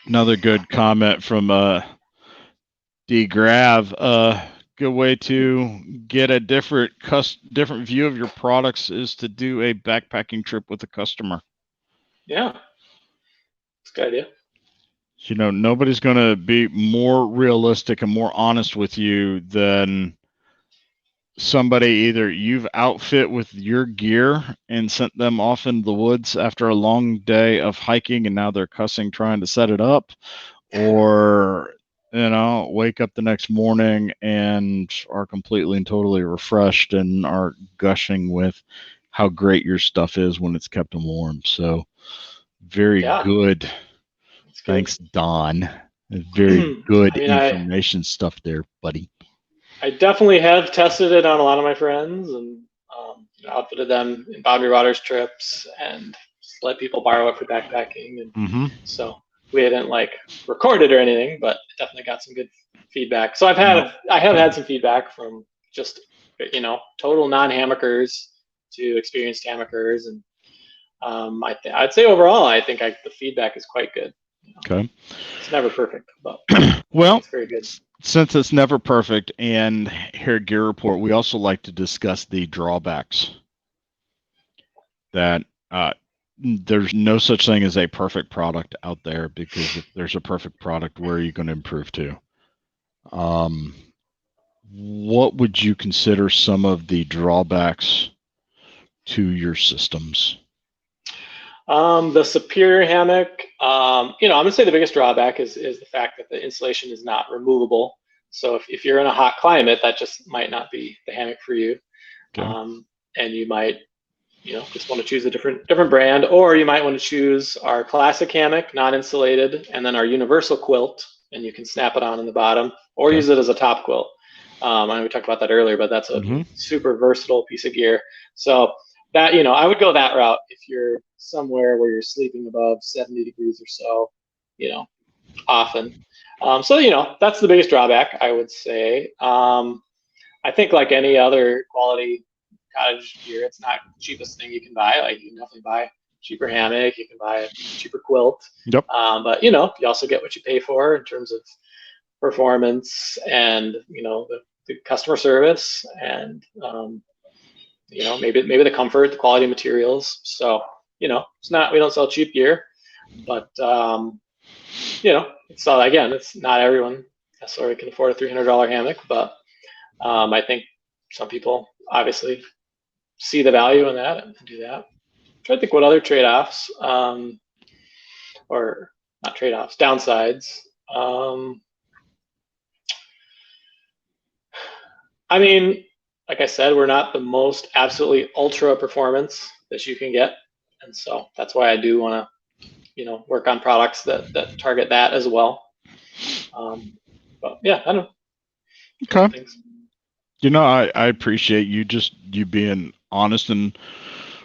another good comment from D. Grav. Good way to get a different view of your products is to do a backpacking trip with a customer. Yeah, it's a good idea. Nobody's going to be more realistic and more honest with you than somebody either you've outfit with your gear and sent them off into the woods after a long day of hiking and now they're cussing trying to set it up, or wake up the next morning and are completely and totally refreshed and are gushing with how great your stuff is when it's kept them warm. So very good. Thanks, Don. Very good information stuff there, buddy. I definitely have tested it on a lot of my friends and outfitted them in Bobby Waters trips and just let people borrow it for backpacking. And so we hadn't recorded or anything, but definitely got some good feedback. So I have had some feedback from just total non-hammockers to experienced hammockers, and I'd say overall I think the feedback is quite good. Okay. It's never perfect, but well, it's very good. Since it's never perfect, and here at Gear Report, we also like to discuss the drawbacks. That there's no such thing as a perfect product out there, because if there's a perfect product, where are you going to improve to? What would you consider some of the drawbacks to your systems? The superior hammock, I'm going to say the biggest drawback is the fact that the insulation is not removable. So if you're in a hot climate, that just might not be the hammock for you. Okay. And you might, just want to choose a different brand, or you might want to choose our classic hammock, non-insulated, and then our universal quilt, and you can snap it on in the bottom, or use it as a top quilt. I know we talked about that earlier, but that's a super versatile piece of gear. So that, I would go that route if you're somewhere where you're sleeping above 70 degrees or so, often. So, that's the biggest drawback, I would say. I think like any other quality cottage gear, it's not the cheapest thing you can buy. Like, you can definitely buy a cheaper hammock, you can buy a cheaper quilt. Yep. But, you also get what you pay for in terms of performance and, the customer service and, maybe the comfort, the quality of materials. So, it's not, we don't sell cheap gear, but, so again, it's not everyone necessarily can afford a $300 hammock, but I think some people obviously see the value in that and do that. I'm trying to think what other trade-offs, or not trade-offs, downsides. I mean, like I said, we're not the most absolutely ultra performance that you can get, and so that's why I do want to, work on products that target that as well. But yeah, I don't know. Okay. I appreciate you being honest and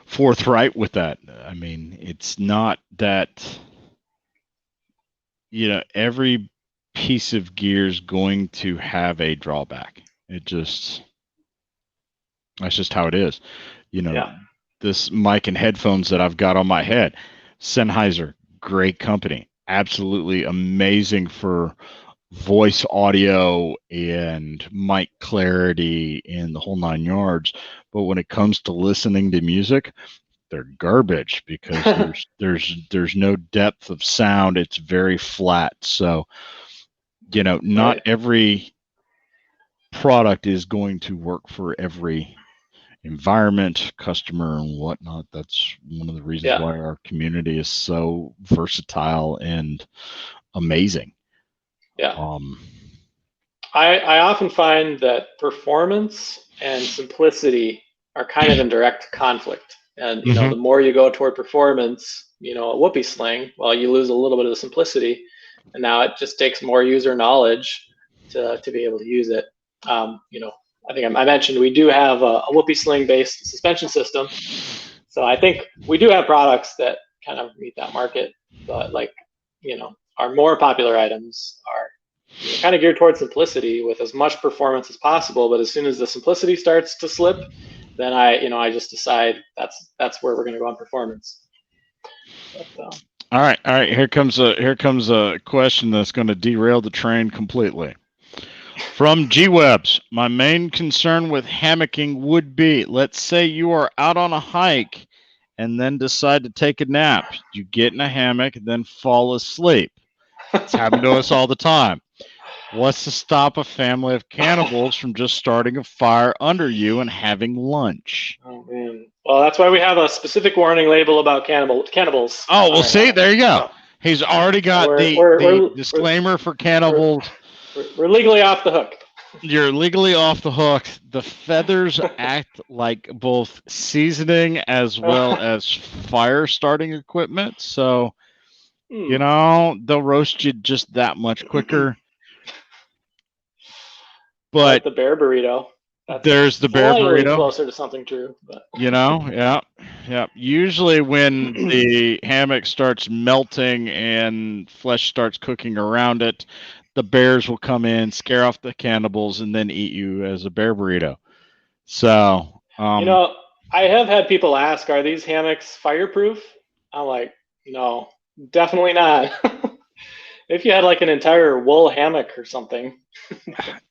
forthright with that. I mean, it's not that, every piece of gear is going to have a drawback. That's just how it is. Yeah. This mic and headphones that I've got on my head, Sennheiser, great company, absolutely amazing for voice audio and mic clarity and the whole 9 yards. But when it comes to listening to music, they're garbage because there's no depth of sound. It's very flat. So, not Right. every product is going to work for every environment, customer, and whatnot. That's one of the reasons Yeah. why our community is so versatile and amazing. Yeah. I often find that performance and simplicity are kind of in direct conflict. And the more you go toward performance, a whoopee sling, well, you lose a little bit of the simplicity, and now it just takes more user knowledge to be able to use it. I think I mentioned we do have a whoopee sling based suspension system, so I think we do have products that kind of meet that market. But our more popular items are kind of geared towards simplicity with as much performance as possible. But as soon as the simplicity starts to slip, then I just decide that's where we're going to go on performance. But, all right. Here comes a question that's going to derail the train completely. From G-Webs, my main concern with hammocking would be, let's say you are out on a hike and then decide to take a nap. You get in a hammock, then fall asleep. It's happened to us all the time. What's to stop a family of cannibals from just starting a fire under you and having lunch? Oh man! Well, that's why we have a specific warning label about cannibals. Oh, well, see, there you go. So, he's already got the disclaimer for cannibals. We're legally off the hook. You're legally off the hook. The feathers act like both seasoning as well as fire starting equipment. So, they'll roast you just that much quicker. But like the bear burrito. There's the bear burrito. Closer to something true, but yeah. Usually when the hammock starts melting and flesh starts cooking around it, the bears will come in, scare off the cannibals, and then eat you as a bear burrito. So, I have had people ask, "Are these hammocks fireproof?" I'm like, "No, definitely not." If you had like an entire wool hammock or something.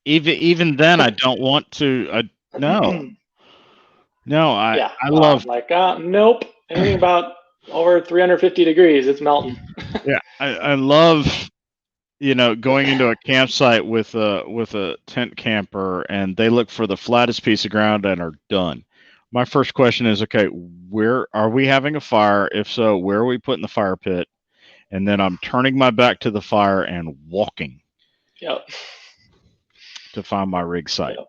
even then, I don't want to. No. I love. Nope. Anything about over 350 degrees, it's melting. Yeah, I love, going into a campsite with a tent camper, and they look for the flattest piece of ground and are done. My first question is, okay, where are we having a fire? If so, where are we putting the fire pit? And then I'm turning my back to the fire and walking. Yep. To find my rig site. Yep.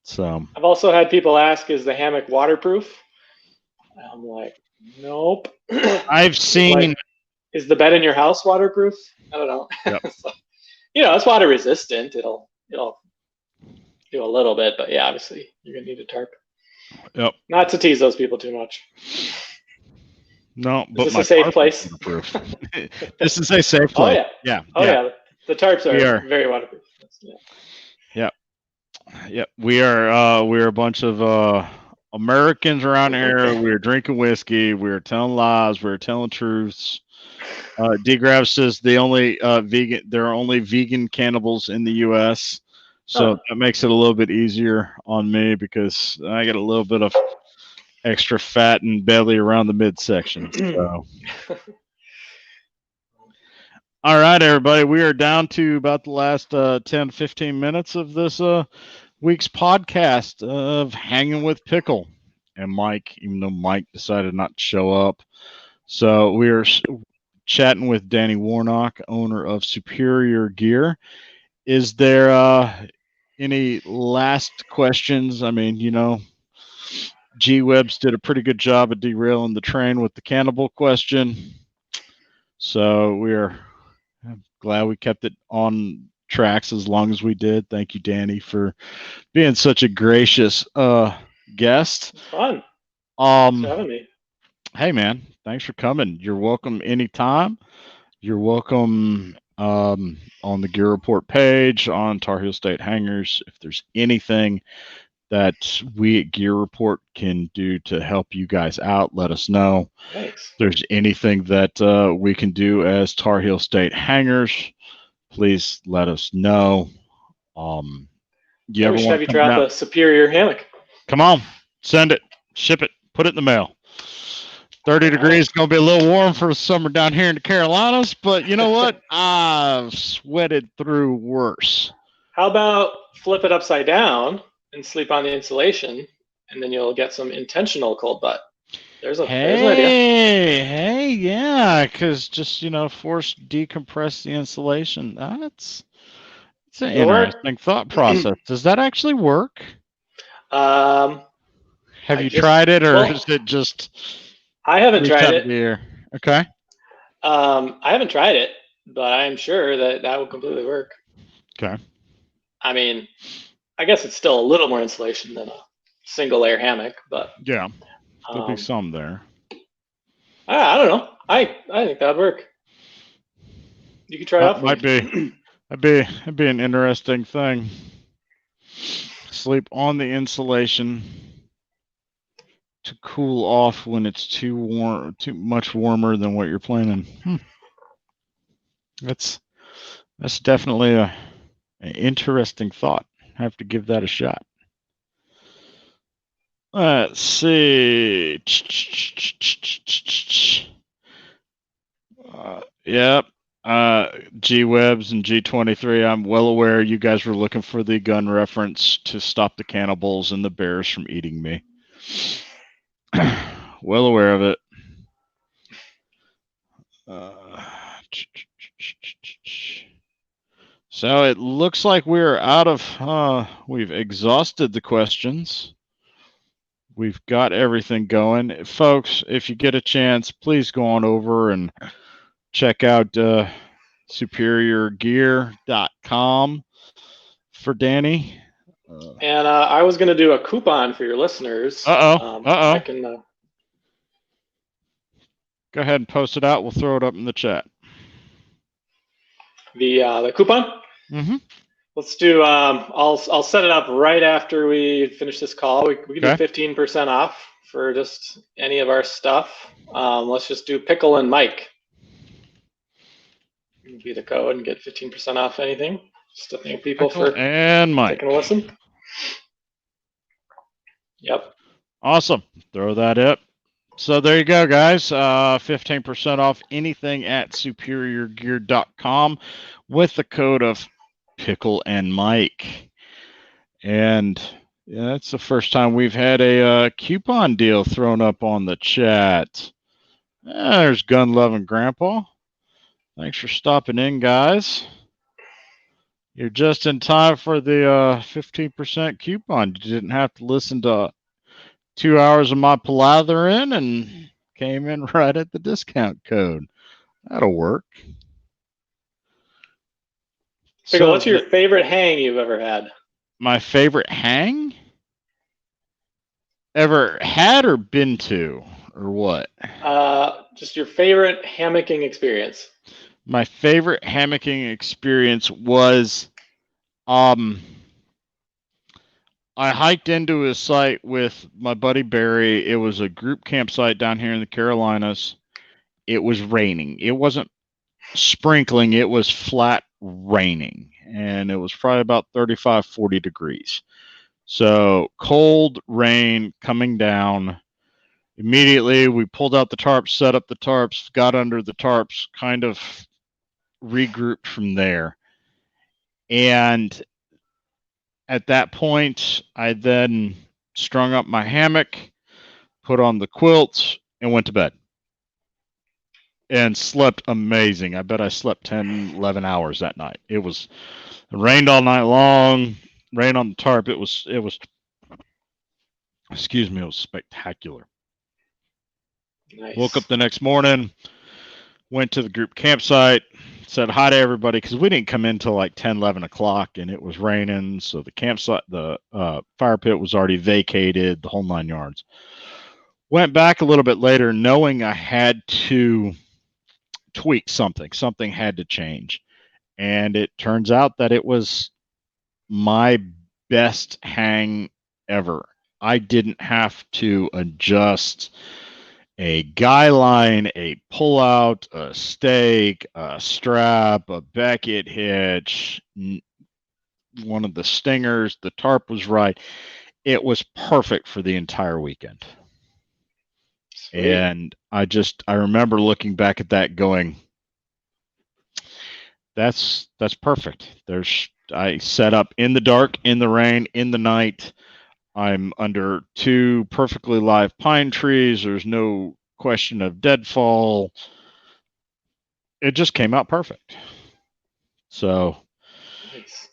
So I've also had people ask, "Is the hammock waterproof?" I'm like, "Nope." I've seen. Is the bed in your house waterproof? I don't know. Yep. So, it's water resistant. It'll do a little bit, but yeah, obviously you're gonna need a tarp. Yep. Not to tease those people too much. No, but is this a safe place? This is a safe place. Oh yeah. Yeah. The tarps are very waterproof. Yeah. Yep. We are a bunch of Americans around here. We're drinking whiskey. We're telling lies. We're telling truths. D-Grab says there are only vegan cannibals in the U.S. So that makes it a little bit easier on me because I get a little bit of extra fat and belly around the midsection. So, All right, everybody. We are down to about the last 10, 15 minutes of this week's podcast of Hanging with Pickl and Mike, even though Mike decided not to show up. So we are chatting with Danny Warnock, owner of Superior Gear. Is there any last questions? I mean, G-Webs did a pretty good job of derailing the train with the cannibal question. So we're glad we kept it on tracks as long as we did. Thank you, Danny, for being such a gracious guest. It's fun. Thanks for having me. Hey, man, thanks for coming. You're welcome anytime. You're welcome on the Gear Report page, on Tar Heel State Hangers. If there's anything that we at Gear Report can do to help you guys out, let us know. Thanks. If there's anything that we can do as Tar Heel State Hangers, please let us know. We should have you drop a Superior hammock. Come on, send it, ship it, put it in the mail. 30 degrees, going to be a little warm for the summer down here in the Carolinas, but you know what? I've sweated through worse. How about flip it upside down and sleep on the insulation, and then you'll get some intentional cold butt. There's an idea. Hey, yeah, because just, force decompress the insulation. It's an interesting thought process. Does that actually work? Have you tried it, or is it just... I haven't tried it. Okay. I haven't tried it, but I'm sure that will completely work. Okay. I mean, I guess it's still a little more insulation than a single layer hammock, but yeah, there'll be some there. I don't know. I think that'd work. You could try it out. Might be. That'd be an interesting thing. Sleep on the insulation to cool off when it's too much warmer than what you're planning. That's definitely an interesting thought. I have to give that a shot. Let's see. Yep. G-Webs and G23. I'm well aware you guys were looking for the gun reference to stop the cannibals and the bears from eating me. Well aware of it. So it looks like we're out of, we've exhausted the questions. We've got everything going. Folks, if you get a chance, please go on over and check out superiorgear.com for Danny. And I was going to do a coupon for your listeners. I can go ahead and post it out. We'll throw it up in the chat. The coupon? Mm-hmm. Let's do. I'll set it up right after we finish this call. We can do 15% off for just any of our stuff. Let's just do Pickl and Mike. Be the code and get 15% off anything. Just to thank people Pickl for and Mike taking a listen. Yep. Awesome. Throw that up. So there you go, guys. 15% off anything at superiorgear.com with the code of Pickl and Mike. And yeah, that's the first time we've had a coupon deal thrown up on the chat. There's Gun Loving Grandpa. Thanks for stopping in, guys. You're just in time for the 15% coupon. You didn't have to listen to 2 hours of my palathering and came in right at the discount code. That'll work. So what's your favorite hang you've ever had? My favorite hang? Ever had or been to, or what? Just your favorite hammocking experience. My favorite hammocking experience was I hiked into a site with my buddy Barry. It was a group campsite down here in the Carolinas. It was raining. It wasn't sprinkling. It was flat raining. And it was probably about 35, 40 degrees. So cold rain coming down. Immediately, we pulled out the tarps, set up the tarps, got under the tarps, kind of regrouped from there. And at that point, I then strung up my hammock, put on the quilts, and went to bed. And slept amazing. I bet I slept 10, 11 hours that night. It rained all night long, rain on the tarp. It was, excuse me, it was spectacular. Nice. Woke up the next morning, went to the group campsite, said hi to everybody because we didn't come in till like 10, 11 o'clock and it was raining. So the campsite, the fire pit was already vacated, the whole 9 yards. Went back a little bit later knowing I had to tweak something. Something had to change. And it turns out that it was my best hang ever. I didn't have to adjust a guy line, a pullout, a stake, a strap, a Beckett hitch, one of the stingers, the tarp was right. It was perfect for the entire weekend. Sweet. And I remember looking back at that going, that's perfect. I set up in the dark, in the rain, in the night. I'm under 2 perfectly live pine trees. There's no question of deadfall. It just came out perfect. So, nice.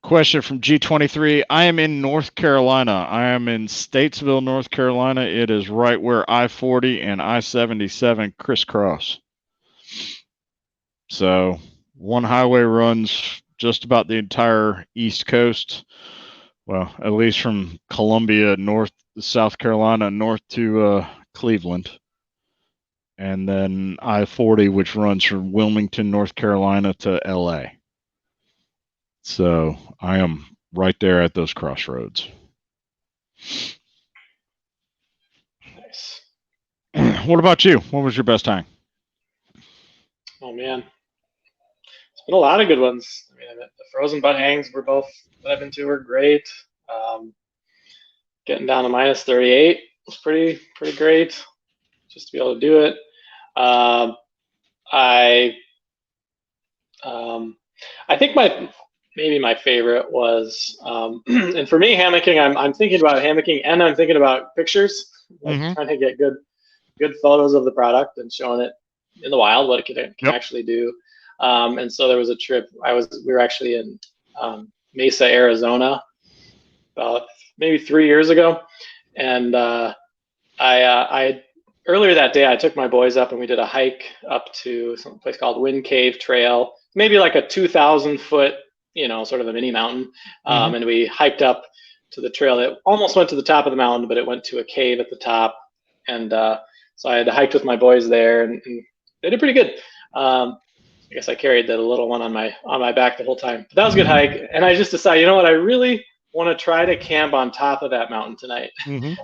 Question from G23. I am in North Carolina. I am in Statesville, North Carolina. It is right where I-40 and I-77 crisscross. So, one highway runs just about the entire East Coast. Well, at least from Columbia, South Carolina, north to Cleveland. And then I-40, which runs from Wilmington, North Carolina to LA. So I am right there at those crossroads. Nice. What about you? What was your best hang? Oh, man. It's been a lot of good ones. I mean, the frozen butt hangs were both that I've been to were great. Getting down to minus 38 was pretty great just to be able to do it. I think maybe my favorite was, and for me, hammocking, I'm thinking about hammocking and I'm thinking about pictures, like trying to get good photos of the product and showing it in the wild, what it can actually do. And so there was a trip, we were actually in Mesa, Arizona, about maybe 3 years ago. And I earlier that day, I took my boys up and we did a hike up to some place called Wind Cave Trail, maybe like a 2,000 foot, sort of a mini mountain. And we hiked up to the trail. It almost went to the top of the mountain, but it went to a cave at the top. And so I had hiked with my boys there and they did pretty good. I guess I carried the little one on my back the whole time. But that was a good hike. And I just decided, you know what, I really want to try to camp on top of that mountain tonight.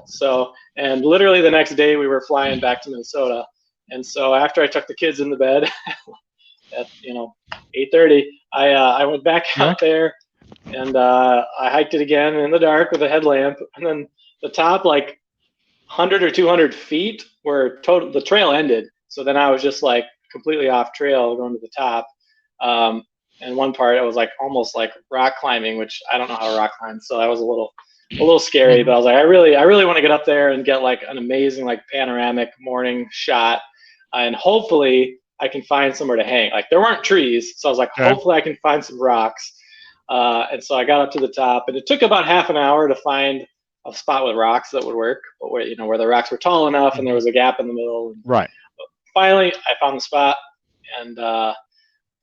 So, and literally the next day we were flying back to Minnesota. And so after I took the kids into bed at 8:30, I went back out there and I hiked it again in the dark with a headlamp. And then the top, like 100 or 200 feet where the trail ended. So then I was just like completely off trail going to the top. And one part, it was like almost like rock climbing, which I don't know how to rock climb. So that was a little scary, but I was like, I really want to get up there and get like an amazing, like panoramic morning shot. And hopefully I can find somewhere to hang. Like there weren't trees. So I was like, hopefully I can find some rocks. And so I got up to the top and it took about half an hour to find a spot with rocks that would work, but where the rocks were tall enough and there was a gap in the middle. Right. But finally I found the spot and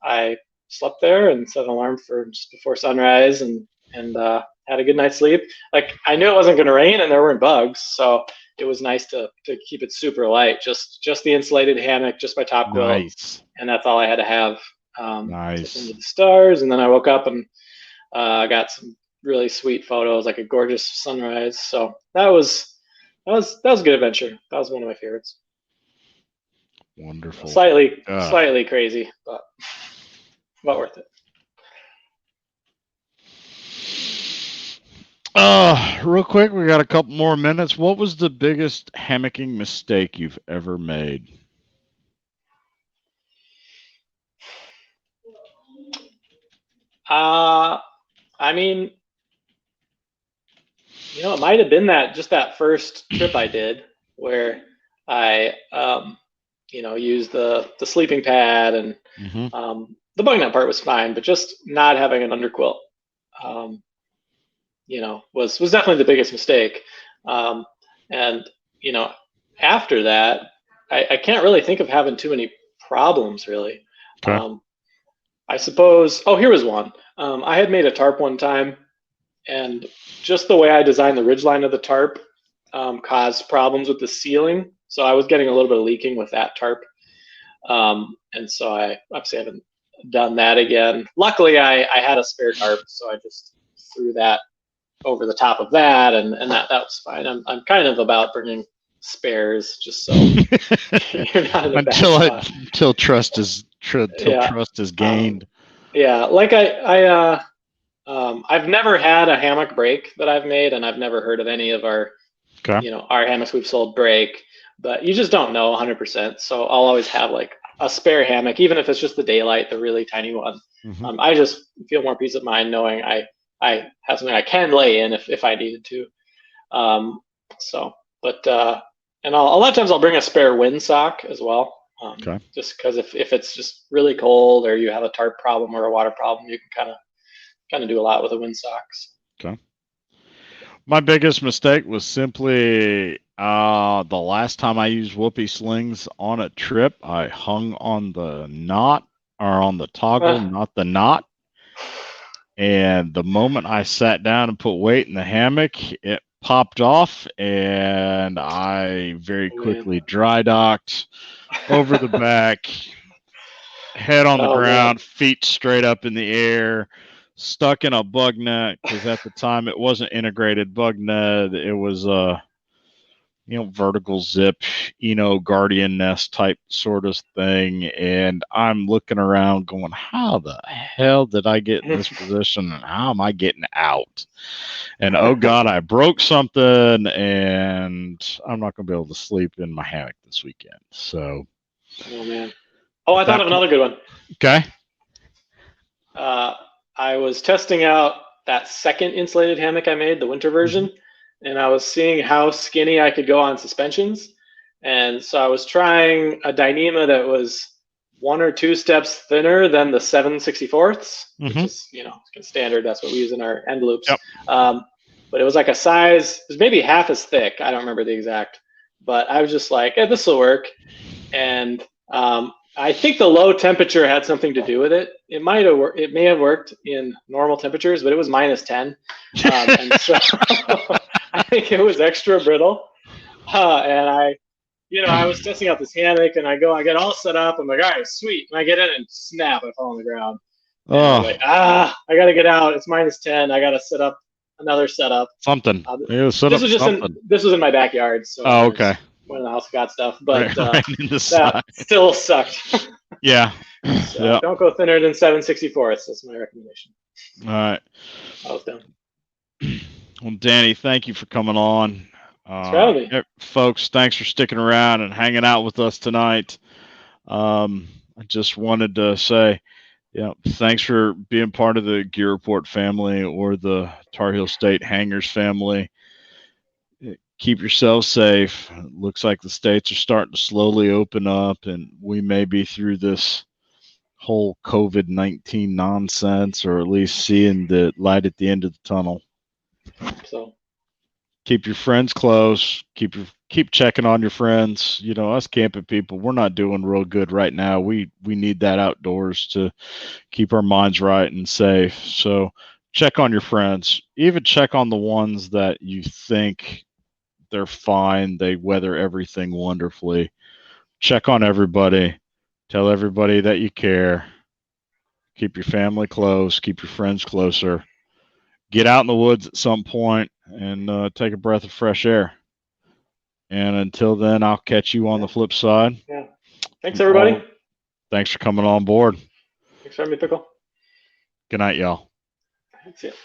I slept there and set an alarm for just before sunrise and had a good night's sleep. Like I knew it wasn't going to rain and there weren't bugs, so it was nice to keep it super light. Just the insulated hammock, just my top quilt, and that's all I had to have. Nice. Into the stars, and then I woke up and got some really sweet photos, like a gorgeous sunrise. So that was a good adventure. That was one of my favorites. Wonderful. Slightly crazy, but worth it. Real quick, we got a couple more minutes. What was the biggest hammocking mistake you've ever made? I mean, it might have been that first trip I did where I, used the sleeping pad and Mm-hmm. the bug net part was fine, but just not having an underquilt, um, was definitely the biggest mistake. And after that, I can't really think of having too many problems really. Okay. I suppose. Oh, here was one. I had made a tarp one time, and just the way I designed the ridgeline of the tarp caused problems with the ceiling. So I was getting a little bit of leaking with that tarp, and so I obviously haven't done that again. Luckily, I had a spare tarp, so I just threw that over the top of that, and that was fine. I'm kind of about bringing spares just so you're not in a bad spot. Until trust is Yeah. gained. Yeah, like I've never had a hammock break that I've made, and I've never heard of any of our Okay. our hammocks we've sold break, but you just don't know 100%. So I'll always have like a spare hammock, even if it's just the daylight, the really tiny one. Mm-hmm. I just feel more peace of mind knowing I have something I can lay in if I needed to. And a lot of times I'll bring a spare windsock as well. Okay. Just because if it's just really cold or you have a tarp problem or a water problem, you can kind of do a lot with the windsocks. Okay. My biggest mistake was simply the last time I used whoopee slings on a trip, I hung on the knot or on the toggle, not the knot. And the moment I sat down and put weight in the hammock, it popped off, and I very quickly dry docked over the back, head on the ground, feet straight up in the air, stuck in a bug net, because at the time it wasn't integrated bug net. It was vertical zip, guardian nest type sort of thing. And I'm looking around going, how the hell did I get in this position, and how am I getting out? And oh God, I broke something, and I'm not going to be able to sleep in my hammock this weekend. So, oh man. Oh, I thought of another good one. Okay. I was testing out that second insulated hammock I made, the winter version, and I was seeing how skinny I could go on suspensions. And so I was trying a Dyneema that was 1 or 2 steps thinner than the 7/64ths, which is standard. That's what we use in our end loops. Yep. But it was like a size, it was maybe half as thick. I don't remember the exact, but I was just like, hey, this will work. And I think the low temperature had something to do with it. It may have worked in normal temperatures, but it was -10, and so I think it was extra brittle. And I was testing out this hammock, and I get all set up. I'm like, all right, sweet. And I get in and snap, I fall on the ground. And I'm like, I gotta get out. It's -10. I gotta set up another setup. Something. This was in my backyard. So okay. One of the house got stuff, but right in the that still sucked. Yeah. So don't go thinner than 7/64ths. That's my recommendation. All right. I was done. Well, Danny, thank you for coming on. Folks, thanks for sticking around and hanging out with us tonight. I just wanted to say, thanks for being part of the Gear Report family or the Tar Heel State Hangers family. Keep yourselves safe. It looks like the states are starting to slowly open up, and we may be through this whole COVID-19 nonsense, or at least seeing the light at the end of the tunnel. So keep your friends close. Keep checking on your friends. Us camping people, we're not doing real good right now. We need that outdoors to keep our minds right and safe. So check on your friends. Even check on the ones that you think they're fine. They weather everything wonderfully. Check on everybody. Tell everybody that you care. Keep your family close. Keep your friends closer. Get out in the woods at some point and take a breath of fresh air. And until then, I'll catch you on the flip side. Yeah. Thanks, everybody. Thanks for coming on board. Thanks for having me, Pickl. Good night, y'all. That's it.